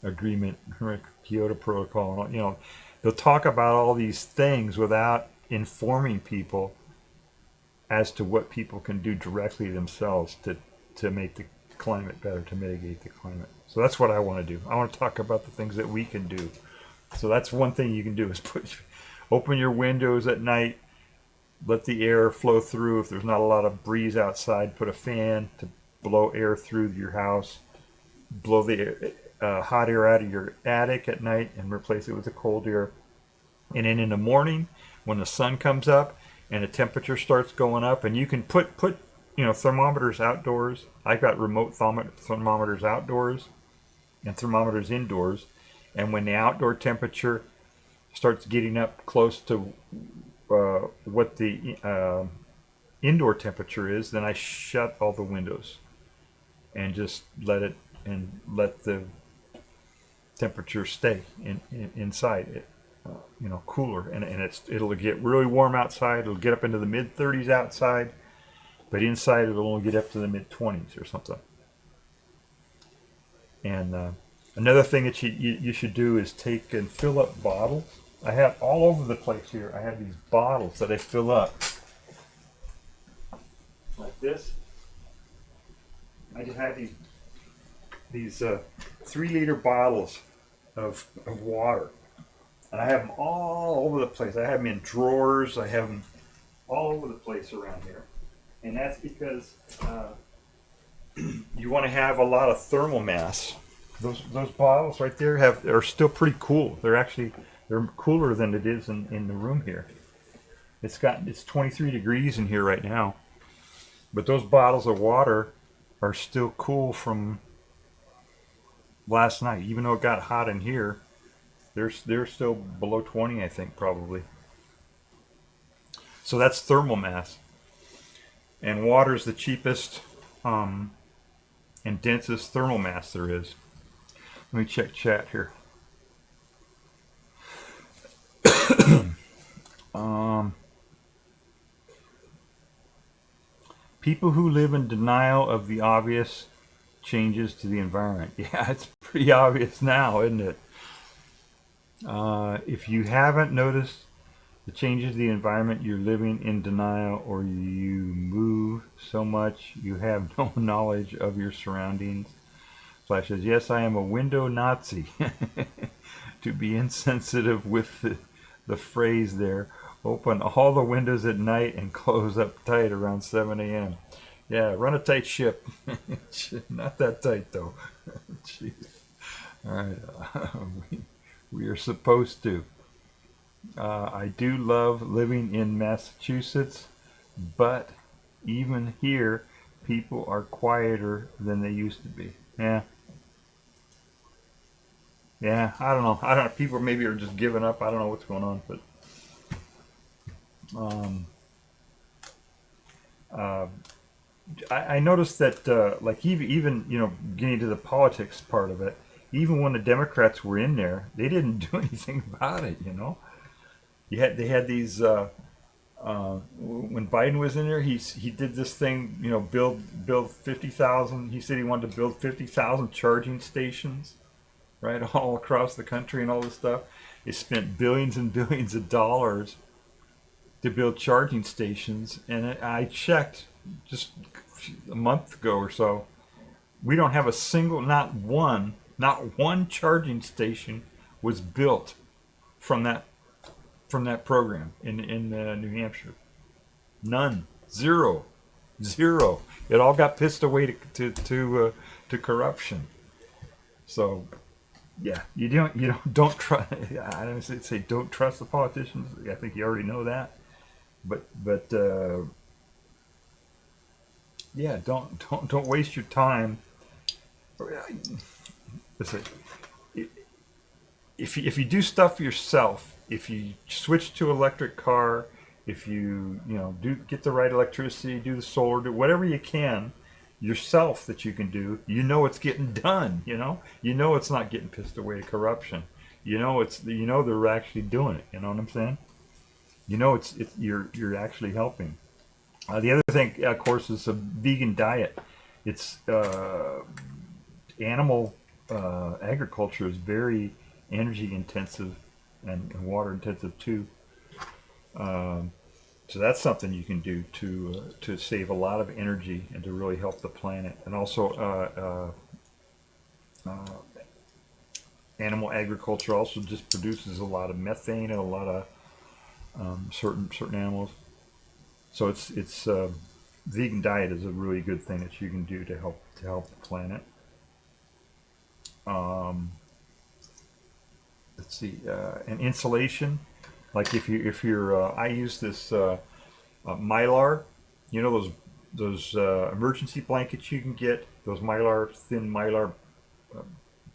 agreement, Kyoto Protocol. You know, they'll talk about all these things without informing people as to what people can do directly themselves to make the climate better, to mitigate the climate. So that's what I want to do. I want to talk about the things that we can do. So that's one thing you can do, is open your windows at night, let the air flow through. If there's not a lot of breeze outside, put a fan to blow air through your house. Blow the hot air out of your attic at night and replace it with the cold air. And then in the morning, when the sun comes up and the temperature starts going up, and you can put you know, thermometers outdoors. I've got remote thermometers outdoors and thermometers indoors. And when the outdoor temperature starts getting up close to what the indoor temperature is, then I shut all the windows and just let the temperature stay inside it, you know, cooler, and it'll get really warm outside. It'll get up into the mid 30s outside, but inside it'll only get up to the mid 20s or something. And another thing that you should do is take and fill up bottles. I have all over the place here. I have these bottles that I fill up like this. I just have these 3-liter bottles of water, and I have them all over the place. I have them in drawers. I have them all over the place around here, and that's because you want to have a lot of thermal mass. Those bottles right there are still pretty cool. They're cooler than it is in the room here. It's 23 degrees in here right now, but those bottles of water are still cool from last night. Even though it got hot in here, they're still below 20, I think, probably. So that's thermal mass. And water is the cheapest and densest thermal mass there is. Let me check chat here. People who live in denial of the obvious changes to the environment. Yeah, it's pretty obvious now, isn't it? If you haven't noticed the changes to the environment, you're living in denial, or you move so much you have no knowledge of your surroundings. Flash says, yes, I am a window Nazi. To be insensitive with the phrase there. Open all the windows at night and close up tight around 7 a.m. Yeah, run a tight ship. Not that tight, though. Jeez. All right. We are supposed to. I do love living in Massachusetts, but even here, people are quieter than they used to be. Yeah. Yeah, I don't know. People maybe are just giving up. I don't know what's going on, but I noticed that like even getting to the politics part of it, even when the Democrats were in there, they didn't do anything about it. They had these when Biden was in there, he did this thing, build 50,000. He said he wanted to build 50,000 charging stations, right, all across the country and all this stuff. They spent billions and billions of dollars to build charging stations, and I checked just a month ago or so. We don't have a single, not one charging station was built from that program in New Hampshire. None, zero. It all got pissed away to corruption. So, yeah, you don't trust. I don't say don't trust the politicians. I think you already know that. But yeah, don't waste your time. Listen, if you do stuff yourself, if you switch to electric car, if you do get the right electricity, do the solar, do whatever you can yourself that you can do, it's getting done. It's not getting pissed away to corruption. They're actually doing it. You know what I'm saying? You're actually helping. The other thing, of course, is a vegan diet. It's animal agriculture is very energy intensive and water intensive too. So that's something you can do to save a lot of energy and to really help the planet. And also, animal agriculture also just produces a lot of methane and a lot of certain animals. So it's vegan diet is a really good thing that you can do to help the planet. Let's see, and insulation. Like if you're I use this Mylar, those emergency blankets you can get, those thin Mylar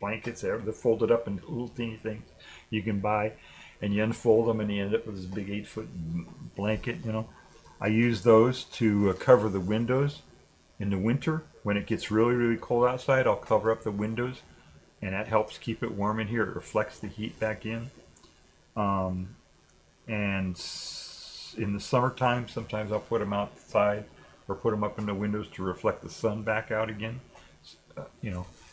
blankets there, they're folded up into little teeny things you can buy, and you unfold them and you end up with this big 8-foot blanket. I use those to cover the windows in the winter. When it gets really, really cold outside, I'll cover up the windows, and that helps keep it warm in here. It reflects the heat back in. And in the summertime, sometimes I'll put them outside or put them up in the windows to reflect the sun back out again.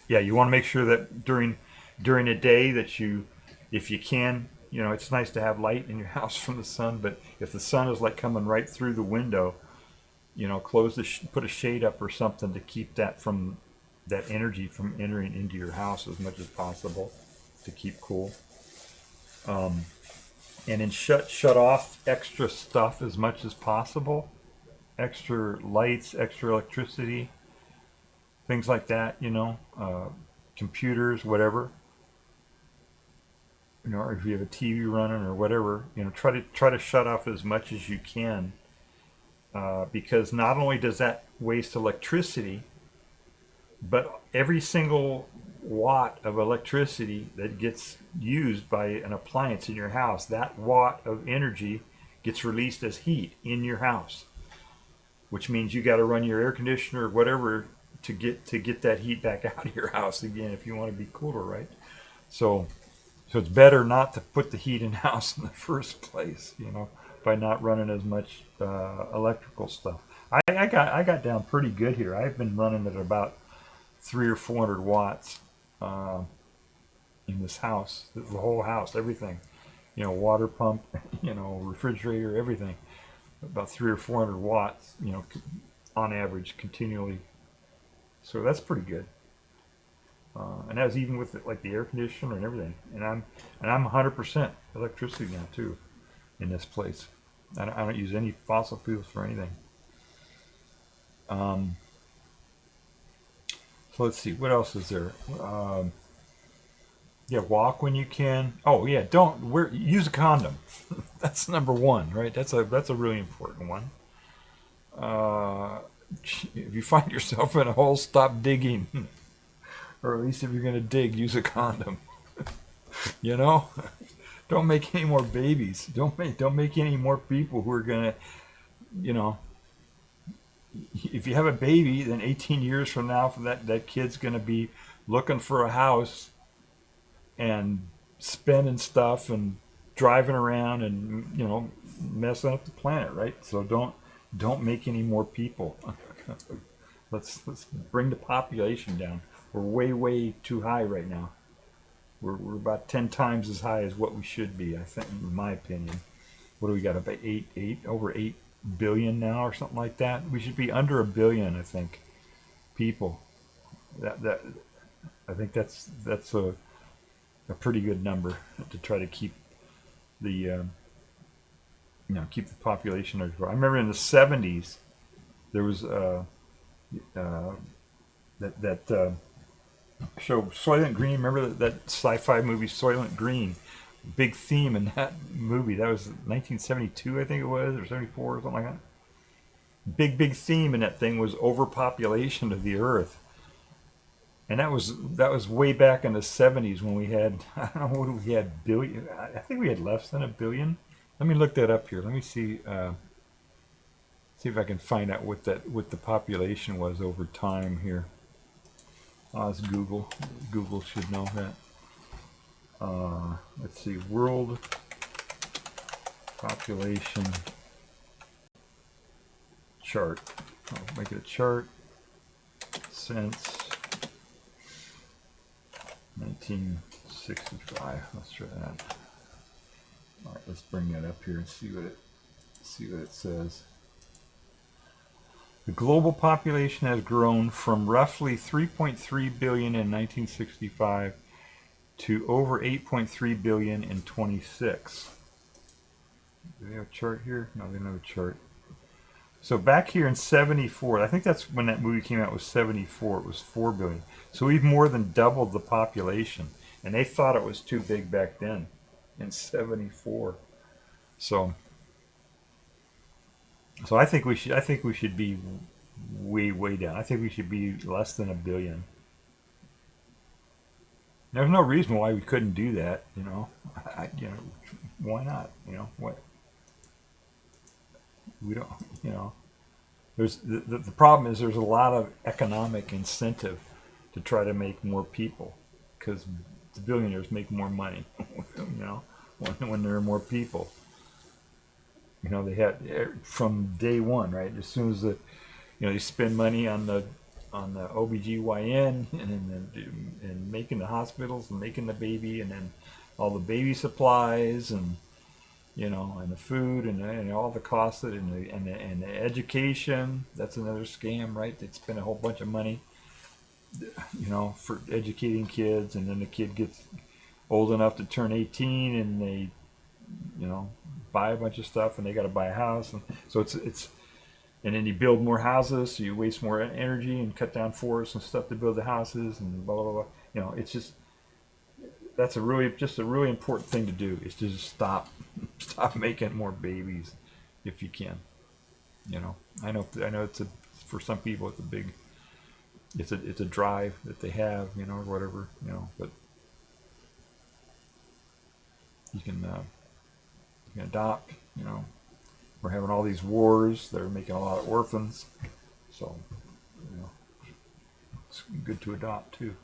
Yeah, you want to make sure that during the day that if you can, it's nice to have light in your house from the sun, but if the sun is like coming right through the window, put a shade up or something to keep that energy from entering into your house as much as possible to keep cool. And then shut off extra stuff as much as possible, extra lights, extra electricity, things like that. Computers, whatever. Or if you have a TV running or whatever, try to shut off as much as you can, because not only does that waste electricity, But every single watt of electricity that gets used by an appliance in your house, that watt of energy gets released as heat in your house, which means you got to run your air conditioner or whatever to get that heat back out of your house again if you want to be cooler, right? So it's better not to put the heat in the house in the first place, by not running as much electrical stuff. I got down pretty good here. I've been running at about 300 or 400 watts in this house, the whole house, everything, water pump, refrigerator, everything, about 300 or 400 watts, on average, continually. So that's pretty good. And that was even with the air conditioner and everything. And I'm 100% electricity now too, in this place. I don't use any fossil fuels for anything. So let's see, what else is there? Yeah, walk when you can. Oh yeah, use a condom. That's number one, right? That's a really important one. If you find yourself in a hole, stop digging. Or at least if you're going to dig, use a condom. Don't make any more babies. Don't make any more people who are going to, if you have a baby, then 18 years from now, that kid's going to be looking for a house and spending stuff and driving around and, messing up the planet, right? So don't make any more people. Let's bring the population down. We're way too high right now. We're about 10 times as high as what we should be, I think, in my opinion. What do we got? About over 8 billion now, or something like that. We should be under 1 billion, I think, people. That I think that's a pretty good number to try to keep the keep the population under control. I remember in the 70s there was that show Soylent Green. Remember that sci-fi movie Soylent Green? Big theme in that movie. That was 1972, I think it was, or 74, or something like that. Big theme in that thing was overpopulation of the Earth, and that was way back in the 70s when we had, I don't know, what we had, billion. I think we had less than 1 billion. Let me look that up here. Let me see if I can find out what the population was over time here. It's Google. Google should know that. Let's see, world population chart. I'll make it a chart since 1965. Let's try that. All right, let's bring that up here and see what it says. The global population has grown from roughly 3.3 billion in 1965 to over 8.3 billion in 26. Do they have a chart here? No, they don't have a chart. So back here in 74, I think that's when that movie came out, was 74, it was 4 billion. So we've more than doubled the population. And they thought it was too big back then in 74. So I think we should be way down. I think we should be less than 1 billion. There's no reason why we couldn't do that, why not? What we don't, there's the problem is there's a lot of economic incentive to try to make more people, because the billionaires make more money, when there are more people. They had, from day one, right? As soon as they spend money on the OBGYN and making the hospitals and making the baby, and then all the baby supplies and and the food and all the costs of it, and the education. That's another scam, right? They spend a whole bunch of money, for educating kids, and then the kid gets old enough to turn 18 and they buy a bunch of stuff, and they got to buy a house, and so it's and then you build more houses, so you waste more energy and cut down forests and stuff to build the houses, and blah blah blah. It's just, that's a really important thing to do, is to just stop making more babies if you can. I know it's for some people it's a it's a drive that they have, you know, or whatever, you know. But you can adopt, you know. We're having all these wars. They're making a lot of orphans, so you know, it's good to adopt too.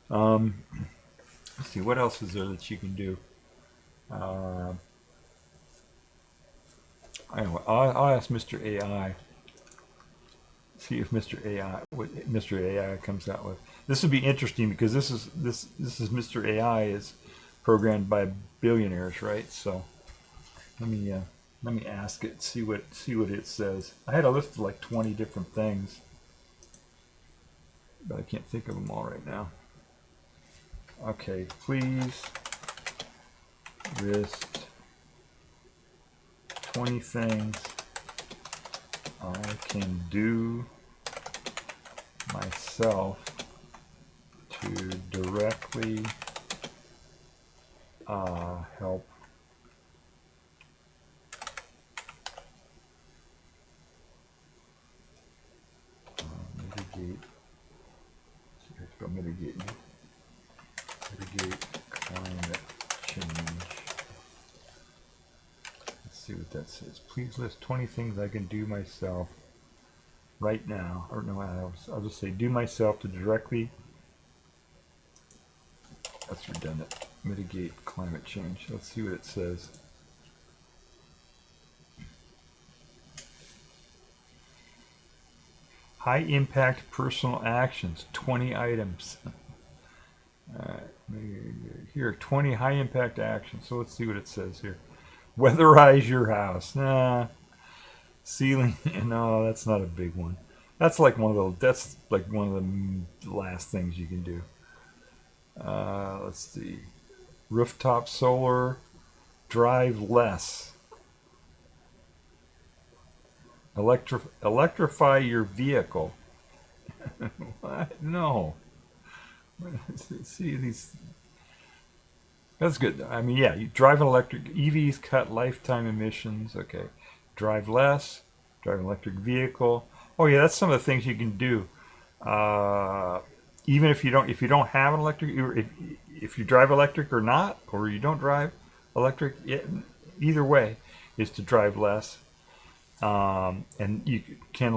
Let's see, what else is there that you can do? Anyway, I'll ask Mr. AI. See if Mr. AI, what Mr. AI comes out with. This would be interesting because this is Mr. AI is programmed by billionaires, right? So let me ask it, see what it says. I had a list of like 20 different things, but I can't think of them all right now. Okay, please list 20 things I can do myself to directly help mitigate. Mitigate climate change. Let's see what that says. Please list 20 things I can do myself right now. Or no, I'll just say do myself to directly. That's redundant. Mitigate climate change. Let's see what it says. High impact personal actions, 20 items. Here, 20 high impact actions. So let's see what it says here. Weatherize your house. Nah. Ceiling. No, that's not a big one. That's like one of the last things you can do. Let's see. Rooftop solar. Drive less. Electrify your vehicle. What? No. See these. That's good. I mean, yeah, you drive an electric. EVs cut lifetime emissions. Okay. Drive less. Drive an electric vehicle. Oh yeah, that's some of the things you can do. Even if you don't have an electric, if you drive electric or not, or you don't drive electric, either way is to drive less. And you can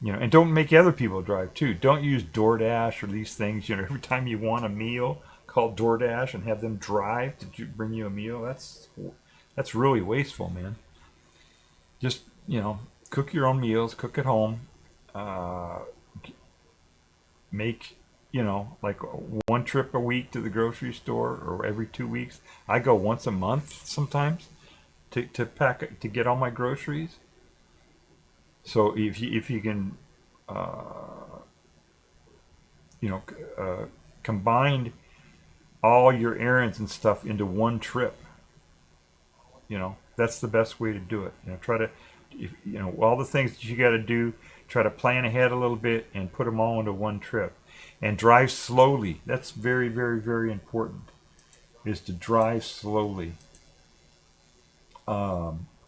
and don't make other people drive too. Don't use DoorDash or these things. You know, every time you want a meal, call DoorDash and have them drive to bring you a meal. That's really wasteful, man. Just, you know, cook your own meals, cook at home. Make, you know, like one trip a week to the grocery store or every 2 weeks. I go once a month sometimes to get all my groceries. So if you can, combine all your errands and stuff into one trip, you know, that's the best way to do it. You know, try to, all the things that you got to do, try to plan ahead a little bit and put them all into one trip. And drive slowly. That's very, very, very important, is to drive slowly.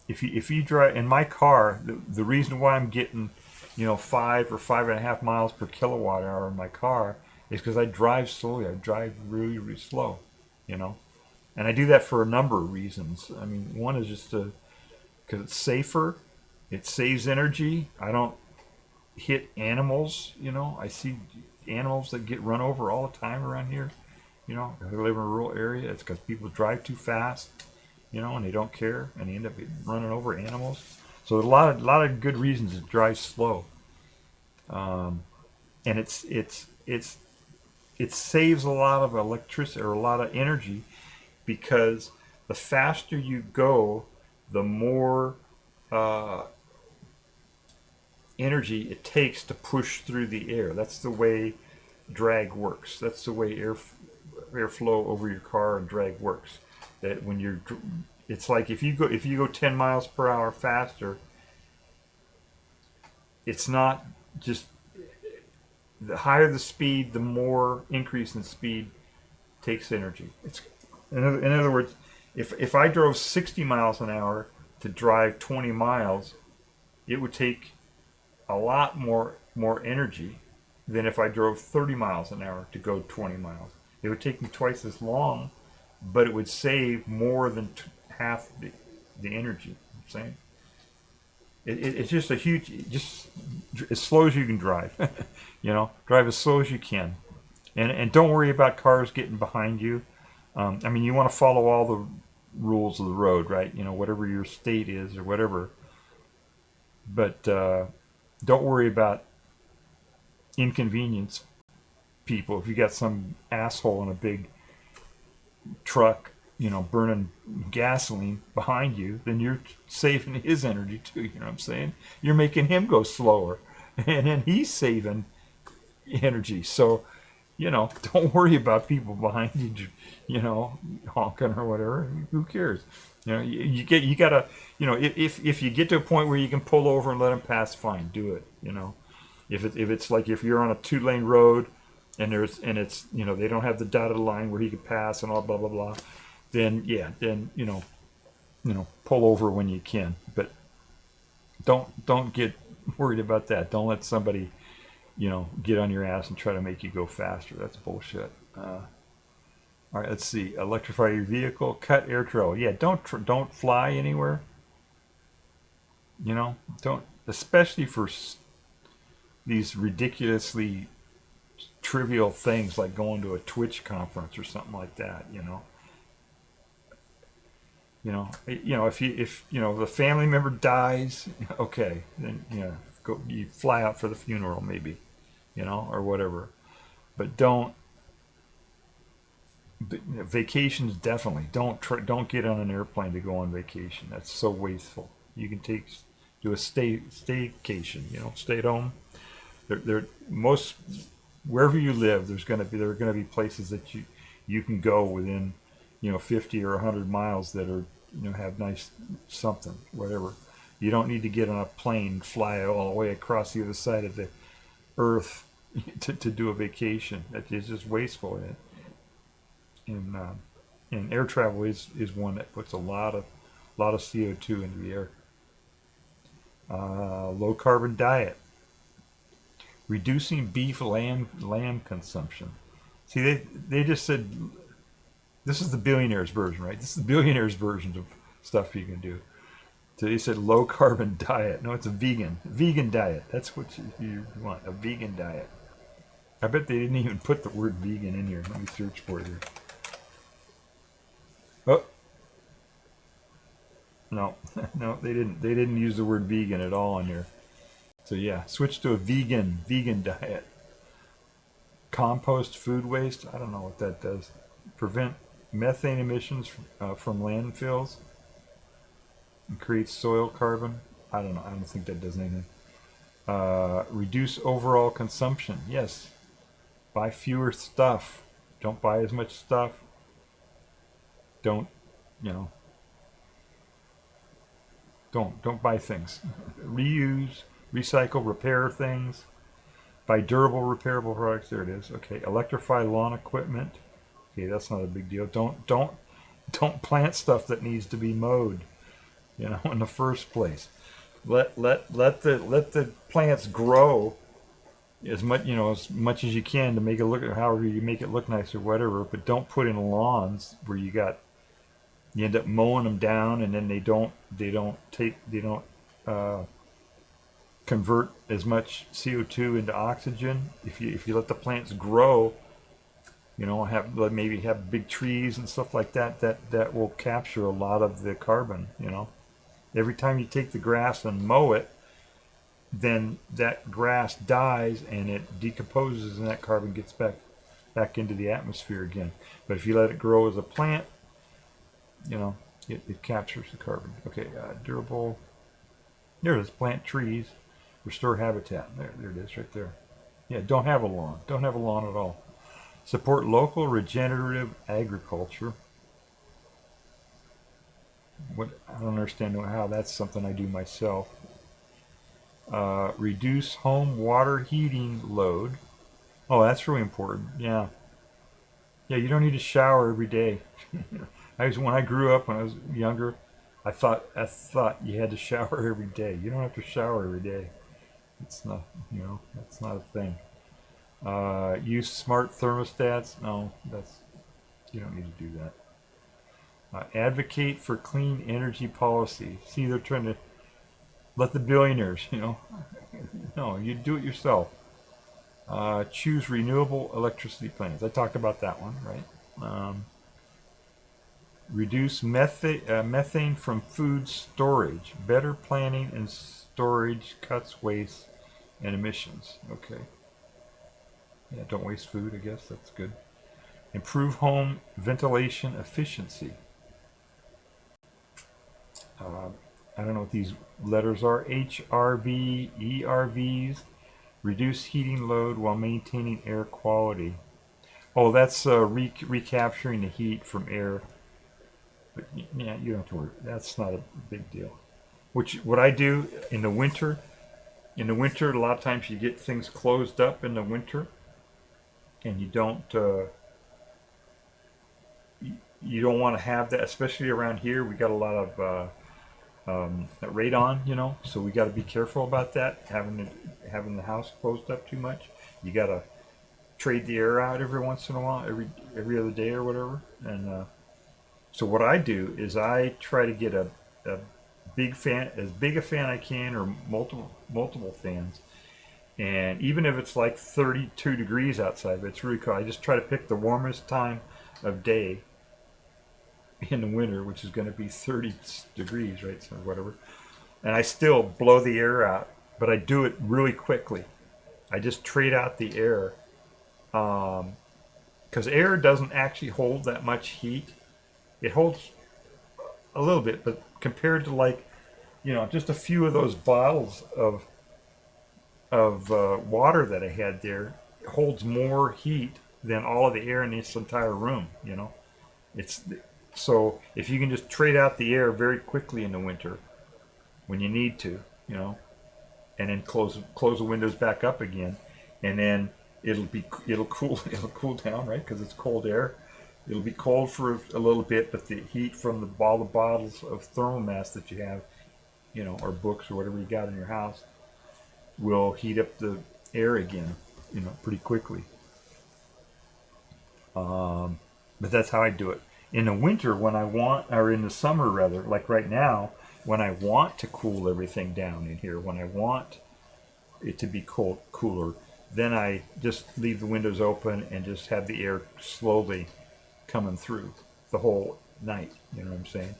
If you drive in my car, the reason why I'm getting 5 or 5.5 miles per kilowatt hour in my car is because I drive slowly. I drive really, really slow, and I do that for a number of reasons. I mean, one is just because it's safer, it saves energy. I don't hit animals. I see animals that get run over all the time around here. I live in a rural area. It's because people drive too fast. And they don't care, and they end up running over animals. So there's a lot of good reasons to drive slow. And it saves a lot of electricity or a lot of energy, because the faster you go, the more energy it takes to push through the air. That's the way drag works. That's the way airflow over your car and drag works. That when it's like if you go 10 miles per hour faster, it's not just the higher the speed, the more increase in speed takes energy. It's in other words, if I drove 60 miles an hour to drive 20 miles, it would take a lot more energy than if I drove 30 miles an hour to go 20 miles. It would take me twice as long, but it would save more than half the energy. I'm saying it's just a huge, just as slow as you can drive. Drive as slow as you can, and don't worry about cars getting behind you. I mean, you want to follow all the rules of the road, right? Whatever your state is or whatever. But don't worry about inconvenience people. If you got some asshole in a big truck, burning gasoline behind you, then you're saving his energy too. You know what I'm saying? You're making him go slower, and then he's saving energy. So, don't worry about people behind you, honking or whatever. Who cares? You gotta, if you get to a point where you can pull over and let them pass, fine, do it. If it's like if you're on a 2-lane road and it's they don't have the dotted line where he can pass and all blah blah blah, then pull over when you can, but don't get worried about that. Don't let somebody get on your ass and try to make you go faster. That's bullshit. All right, let's see. Electrify your vehicle. Cut air travel. Yeah, don't fly anywhere. Don't, especially for these ridiculously trivial things like going to a Twitch conference or something like that. If the family member dies, okay, then go, you fly out for the funeral maybe, or whatever. But don't. Vacations definitely don't get on an airplane to go on vacation. That's so wasteful. You can do a staycation. Stay at home. Most wherever you live, there are gonna be places that you can go within 50 or 100 miles that are have nice something, whatever. You don't need to get on a plane, fly all the way across the other side of the earth to do a vacation. That is just wasteful. And air travel is one that puts a lot of CO2 into the air. Low carbon diet. Reducing beef lamb consumption. See, they just said this is the billionaires version, right? This is the billionaires version of stuff you can do. So they said low carbon diet. No, it's a vegan diet. That's what you want, a vegan diet. I bet they didn't even put the word vegan in here. Let me search for it here. Oh, no, they didn't. They didn't use the word vegan at all in here. So yeah, switch to a vegan diet. Compost food waste. I don't know what that does. Prevent methane emissions from landfills. And creates soil carbon. I don't know. I don't think that does anything. Reduce overall consumption. Yes. Buy fewer stuff. Don't buy as much stuff. Don't buy things. Reuse, recycle, repair things. Buy durable, repairable products. There it is. Okay, electrify lawn equipment. Okay, that's not a big deal. Don't plant stuff that needs to be mowed. In the first place. Let the plants grow as much as you can to make it look, however you make it look nice or whatever. But don't put in lawns where you end up mowing them down, and then they don't convert as much CO2 into oxygen. If you let the plants grow, maybe have big trees and stuff like that will capture a lot of the carbon. Every time you take the grass and mow it, then that grass dies and it decomposes, and that carbon gets back into the atmosphere again. But if you let it grow as a plant, it captures the carbon. Okay, durable. There it is. Plant trees, restore habitat. There it is, right there. Yeah, don't have a lawn. Don't have a lawn at all. Support local regenerative agriculture. I don't understand how that's something I do myself. Reduce home water heating load. Oh, that's really important. Yeah, you don't need to shower every day. When I grew up, when I was younger, I thought you had to shower every day. You don't have to shower every day. It's not, that's not a thing. Use smart thermostats. No, you don't need to do that. Advocate for clean energy policy. See, they're trying to let the billionaires, No, you do it yourself. Choose renewable electricity plants. I talked about that one, right? Reduce methane from food storage. Better planning and storage cuts waste and emissions. Okay. Yeah, don't waste food, I guess. That's good. Improve home ventilation efficiency. I don't know what these letters are. HRV, ERVs. Reduce heating load while maintaining air quality. Oh, that's recapturing the heat from air. But yeah, you don't have to worry. That's not a big deal. What I do in the winter, a lot of times you get things closed up in the winter, and you don't want to have that, especially around here. We got a lot of radon, so we got to be careful about that. Having the house closed up too much, you got to trade the air out every once in a while, every other day or whatever. And so what I do is I try to get a big fan, as big a fan I can, or multiple fans. And even if it's like 32 degrees outside, but it's really cold, I just try to pick the warmest time of day in the winter, which is going to be 30 degrees, right? So whatever. And I still blow the air out, but I do it really quickly. I just trade out the air, because air doesn't actually hold that much heat. It holds a little bit, but compared to just a few of those bottles of water that I had there, it holds more heat than all of the air in this entire room. So if you can just trade out the air very quickly in the winter when you need to, and then close the windows back up again, and then it'll cool down, right? Because it's cold air. It'll be cold for a little bit, but the heat from all the bottles of thermal mass that you have, or books or whatever you got in your house, will heat up the air again, pretty quickly. But that's how I do it. In the winter, when I want, or in the summer rather, like right now, when I want to cool everything down in here, when I want it to be cooler, then I just leave the windows open and just have the air slowly coming through the whole night. You know what I'm saying?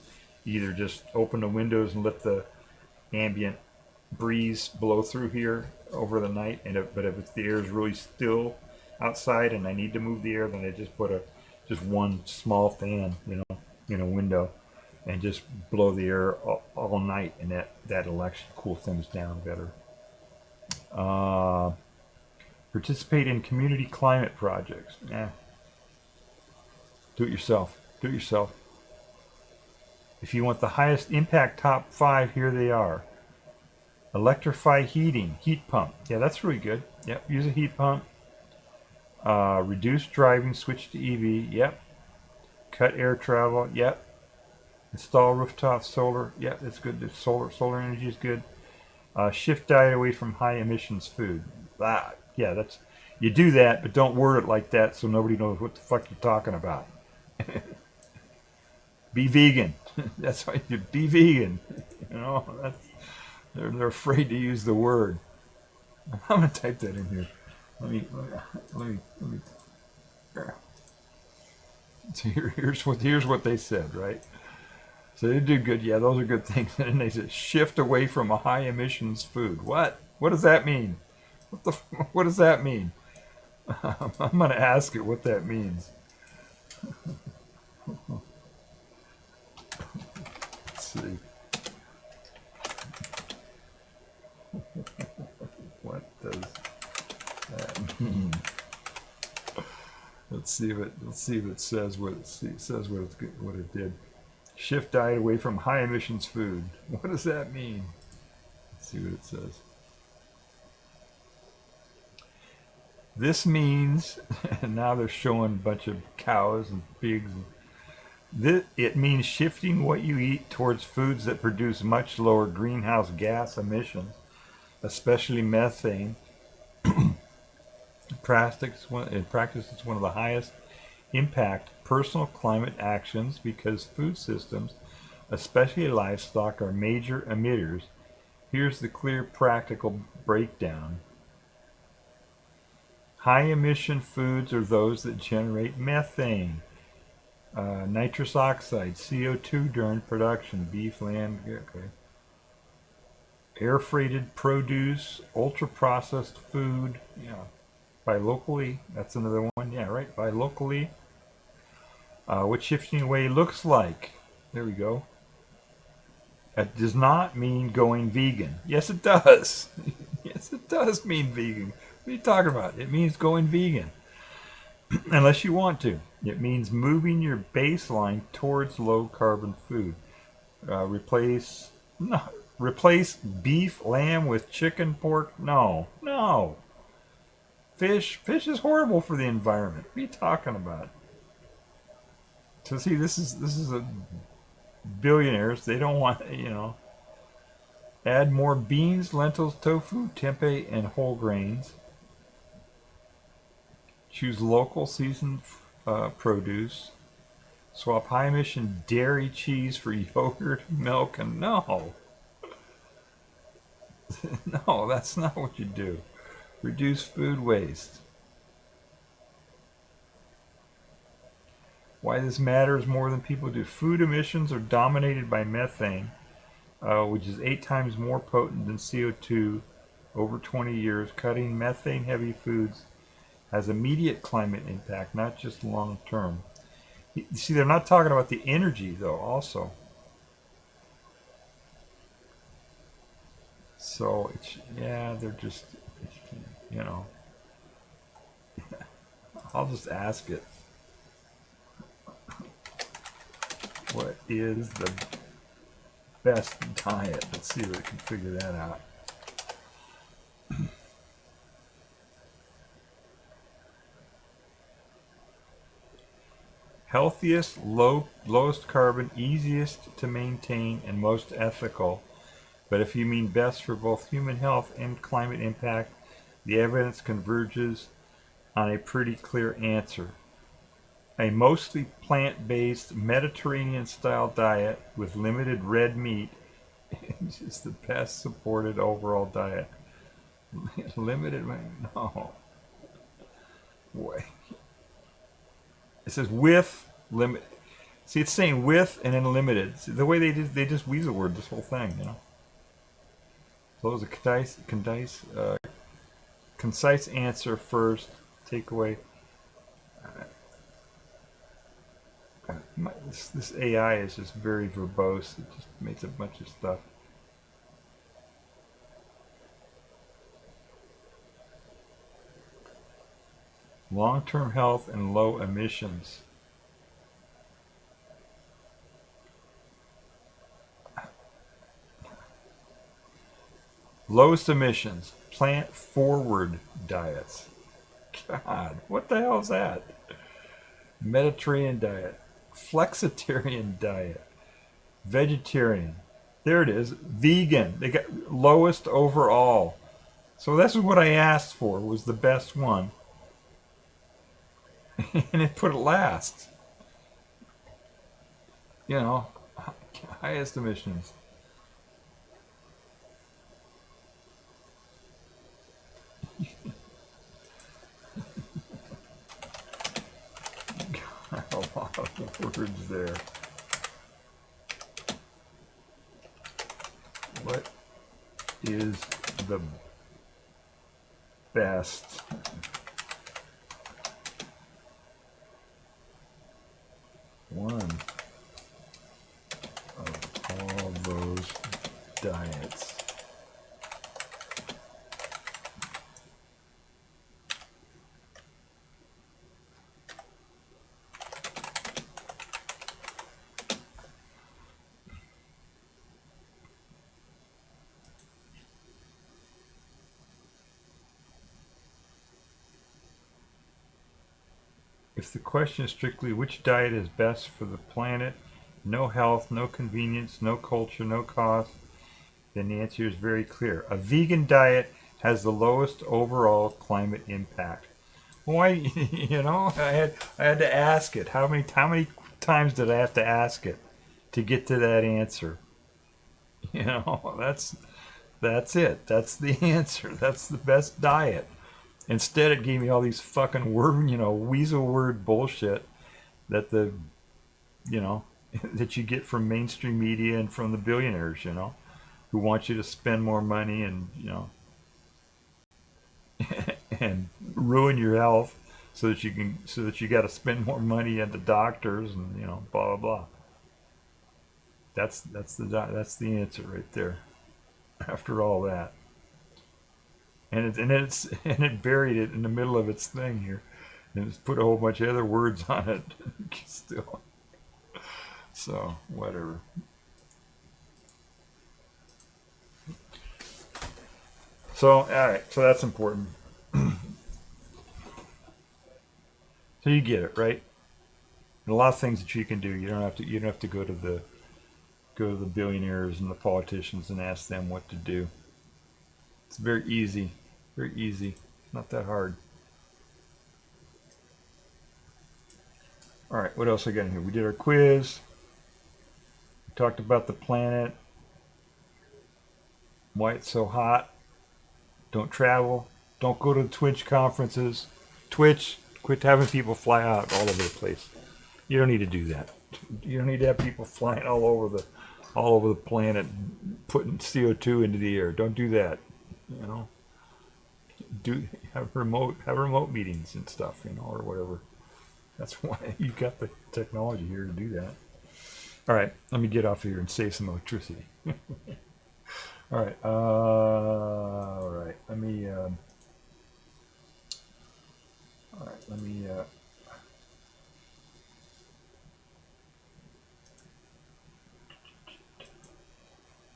Either just open the windows and let the ambient breeze blow through here over the night, but if the air is really still outside and I need to move the air, then I just put just one small fan, in a window, and just blow the air all night, and that'll actually cool things down better. Participate in community climate projects. Do it yourself. If you want the highest impact top 5, here they are. Electrify heating, heat pump. Yeah, that's really good. Yep, use a heat pump. Reduce driving, switch to EV. Yep. Cut air travel. Yep. Install rooftop solar. Yep, that's good. Solar energy is good. Shift diet away from high emissions food. Yeah, you do that, but don't word it like that so nobody knows what the fuck you're talking about. Be vegan. That's why you be vegan. They're afraid to use the word. I'm gonna type that in here. Let me. So here's what they said, right? So they did good. Yeah, those are good things. And then they said shift away from a high emissions food. What? What does that mean? What does that mean? I'm gonna ask it what that means. Let's see. What does that mean? Let's see if it says what it did. Shift diet away from high emissions food. What does that mean? Let's see what it says. This means, and now they're showing a bunch of cows and pigs. It means shifting what you eat towards foods that produce much lower greenhouse gas emissions, especially methane. In practice, it's one of the highest impact personal climate actions because food systems, especially livestock, are major emitters. Here's the clear practical breakdown. High emission foods are those that generate methane, nitrous oxide, CO2 during production, beef, lamb, okay. Air freighted produce, ultra processed food, buy locally, that's another one, right, buy locally. What shifting away looks like, there we go. That does not mean going vegan. Yes, it does. Yes, it does mean vegan. What are you talking about? It means going vegan. Unless you want to. It means moving your baseline towards low carbon food. Replace beef, lamb with chicken, pork. No. Fish is horrible for the environment. What are you talking about? So see, this is a billionaires. They don't want, add more beans, lentils, tofu, tempeh, and whole grains. Choose local seasoned produce. Swap high emission dairy cheese for yogurt, milk, and no, that's not what you do. Reduce food waste. Why this matters more than people do. Food emissions are dominated by methane, which is 8 times more potent than CO2 over 20 years. Cutting methane-heavy foods has immediate climate impact, not just long-term. You see, they're not talking about the energy, though, also. So, they're just, I'll just ask it. What is the best diet? Let's see if we can figure that out. Healthiest, lowest carbon, easiest to maintain, and most ethical. But if you mean best for both human health and climate impact, the evidence converges on a pretty clear answer. A mostly plant-based Mediterranean-style diet with limited red meat is the best supported overall diet. Limited, no. Wait. It says with limit. See, it's saying with and then limited. See, the way they just weasel word this whole thing, So it was a concise answer first. Takeaway. This AI is just very verbose. It just makes a bunch of stuff. Long-term health and low emissions. Lowest emissions, plant-forward diets. God, what the hell is that? Mediterranean diet, flexitarian diet, vegetarian. There it is, vegan. They got lowest overall. So this is what I asked for, was the best one. And it put it last. Highest emissions. Got a lot of words there. What is the best one of all those diets? If the question is strictly which diet is best for the planet, no health, no convenience, no culture, no cost, then the answer is very clear. A vegan diet has the lowest overall climate impact. Why, you know, I had to ask it. How many times did I have to ask it to get to that answer? You know, that's it. That's the answer. That's the best diet. Instead, it gave me all these fucking weasel word bullshit that that you get from mainstream media and from the billionaires, who want you to spend more money and, and ruin your health so that you got to spend more money at the doctors and, blah, blah, blah. That's the answer right there. After all that. And it buried it in the middle of its thing here, and it's put a whole bunch of other words on it still. So whatever. So all right, so that's important. So you get it, right? And a lot of things that you can do. You don't have to go to the billionaires and the politicians and ask them what to do. It's very easy. Very easy. Not that hard. All right, what else I got in here? We did our quiz. We talked about the planet. Why it's so hot. Don't travel. Don't go to the Twitch conferences. Twitch, quit having people fly out all over the place. You don't need to do that. You don't need to have people flying all over the planet, putting CO2 into the air. Don't do that. Have remote meetings and stuff, or whatever. That's why you got the technology here to do that. All right, let me get off here and save some electricity. All right, let me.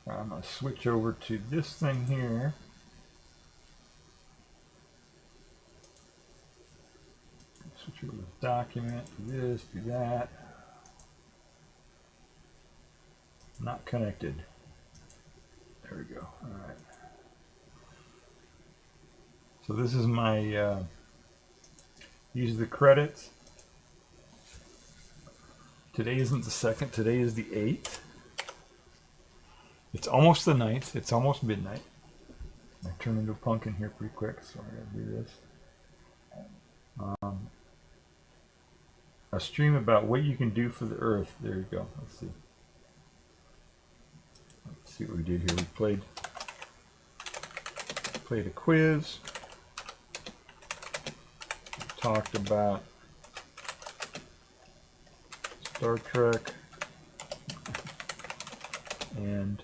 I'm gonna switch over to this thing here. Switch over to the document, do this, do that. Not connected. There we go. All right. So this is my use the credits. Today isn't the 2nd. Today is the 8th. It's almost the 9th. It's almost midnight. I turn into a pumpkin here pretty quick, so I gotta do this. A stream about what you can do for the Earth. There you go. Let's see. Let's see what we did here. We played a quiz. We talked about Star Trek and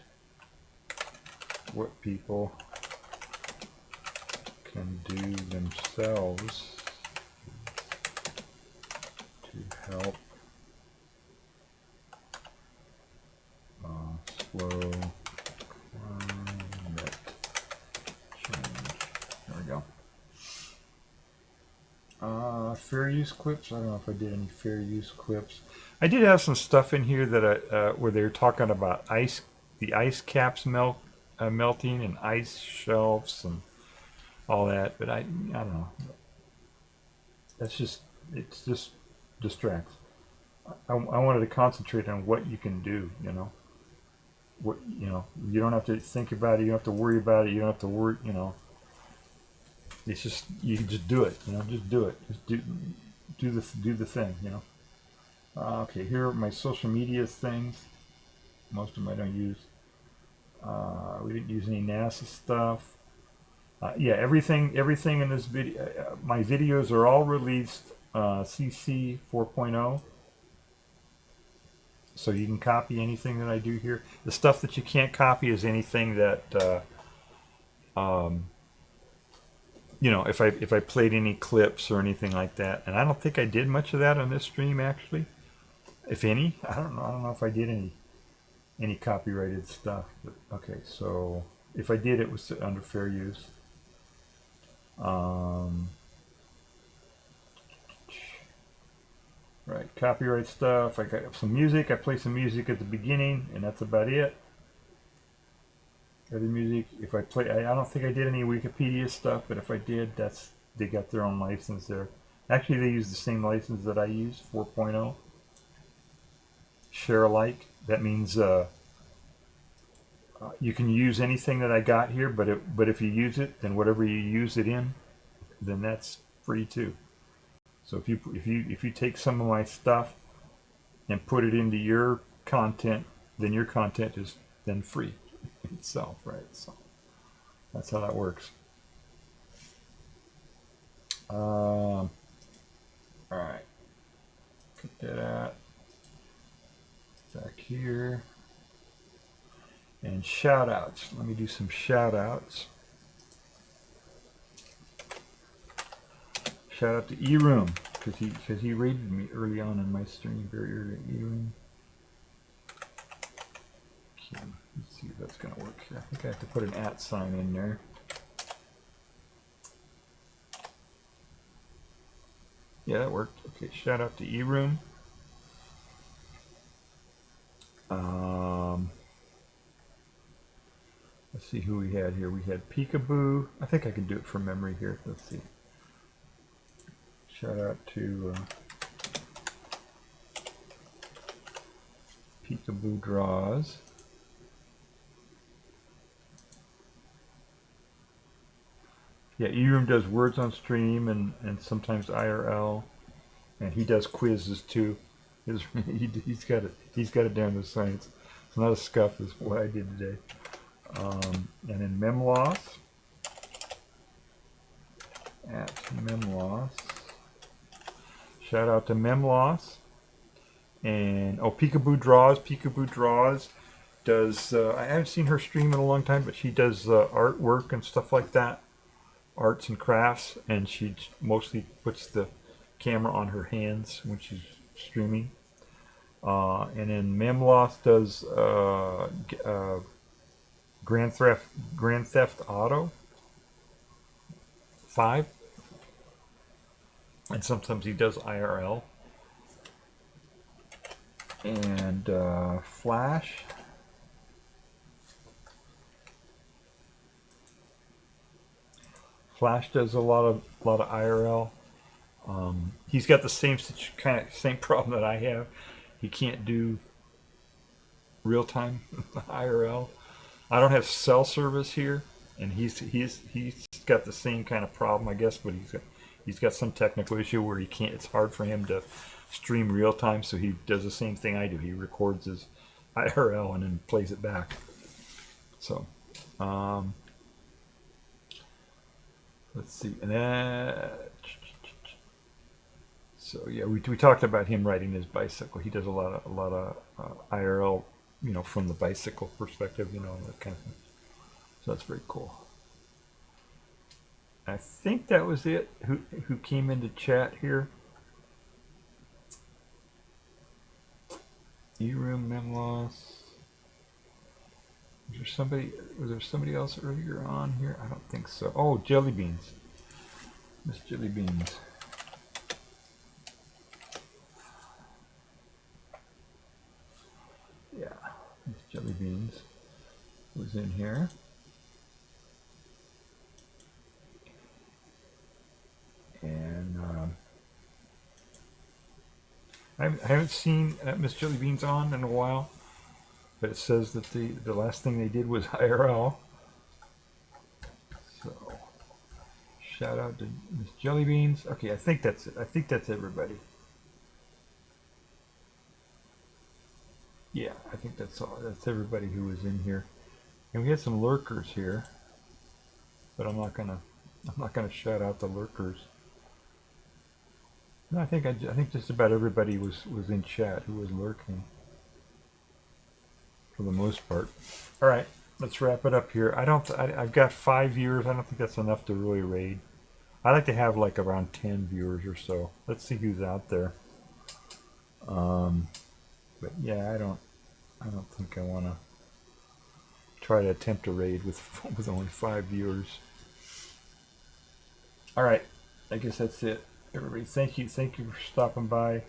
what people can do themselves to help slow climate change. There we go. Fair use clips. I don't know if I did any fair use clips. I did have some stuff in here that where they were talking about the ice caps melting and ice shelves and all that, but I don't know. It just distracts. I wanted to concentrate on what you can do. What you don't have to think about it. You don't have to worry about it. You don't have to worry. It's just you can just do it. Just do it. Just do the thing. Okay, here are my social media things. Most of them I don't use. We didn't use any NASA stuff. Yeah, everything in this video, my videos are all released CC 4.0. So you can copy anything that I do here. The stuff that you can't copy is anything that, if I played any clips or anything like that. And I don't think I did much of that on this stream, actually. If any, I don't know if I did any copyrighted stuff. But, okay, so if I did, it was under fair use. Right, copyright stuff. I got some music. I play some music at the beginning, and that's about it. Other music, if I play, I don't think I did any Wikipedia stuff, but if I did, they got their own license there. Actually, they use the same license that I use, 4.0. Share alike. That means you can use anything that I got here, but if you use it, then whatever you use it in, then that's free too. So if you take some of my stuff and put it into your content, then your content is then free itself, right? So that's how that works. All right, put that out back here. And shout outs. Let me do some shout outs. Shout out to eRoom because he rated me early on in my stream, very early. eRoom. Okay, let's see if that's gonna work here. I think I have to put an @ sign in there. Yeah, that worked. Okay, shout out to eRoom. Let's see who we had here. We had Peekaboo. I think I can do it from memory here. Let's see. Shout out to Peekaboo Draws. Yeah, eRoom does words on stream and sometimes IRL, and he does quizzes too. He's got it down to science. It's not a scuff is what I did today. And then Memloss at Memloss. Shout out to Memloss. And Peekaboo Draws. Peekaboo Draws does. I haven't seen her stream in a long time, but she does artwork and stuff like that, arts and crafts, and she mostly puts the camera on her hands when she's streaming. And then Memloss does Grand Theft Auto 5, and sometimes he does IRL. And Flash. Flash does a lot of IRL. He's got the same problem that I have. He can't do real time IRL. I don't have cell service here, and he's got the same kind of problem, I guess, but he's got some technical issue where he can't. It's hard for him to stream real time, so he does the same thing I do. He records his IRL and then plays it back. So, let's see, and so yeah, we talked about him riding his bicycle. He does a lot of IRL, from the bicycle perspective, that kind of thing. So that's very cool. I think that was it. Who came into chat here? eRoom, Memloss. Was there somebody else earlier on here? I don't think so. Oh, Jelly Beans. Miss Jelly Beans. Yeah, Miss Jelly Beans was in here. And I haven't seen Miss Jelly Beans on in a while, but it says that the last thing they did was IRL. So shout out to Miss Jelly Beans. Okay, I think that's it. I think that's everybody. Yeah, I think that's all. That's everybody who was in here, and we had some lurkers here, but I'm not gonna shout out the lurkers. No, I think just about everybody was in chat who was lurking, for the most part. All right, let's wrap it up here. I've got 5 viewers. I don't think that's enough to really raid. I like to have like around 10 viewers or so. Let's see who's out there. But yeah, I don't think I want to try to attempt a raid with only 5 viewers. All right, I guess that's it. Everybody, thank you for stopping by.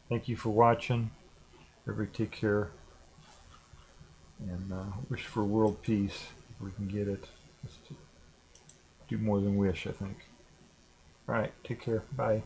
Thank you for watching. Everybody, take care. and wish for world peace if we can get it. Let's do more than wish, I think. All right, take care. Bye.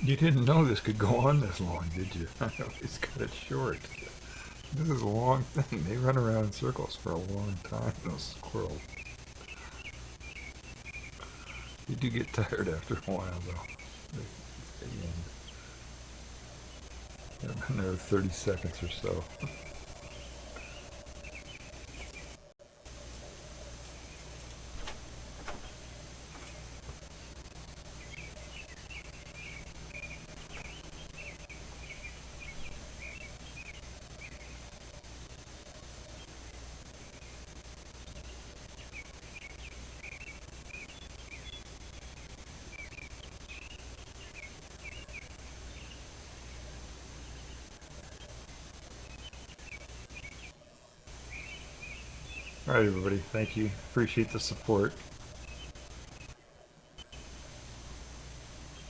You didn't know this could go on this long, did you? I always cut it short. This is a long thing. They run around in circles for a long time, those squirrels. You do get tired after a while, though. They've been there 30 seconds or so. Alright everybody, thank you. Appreciate the support.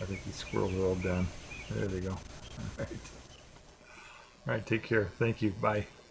I think these squirrels are all done. There they go. Alright. Alright, take care. Thank you. Bye.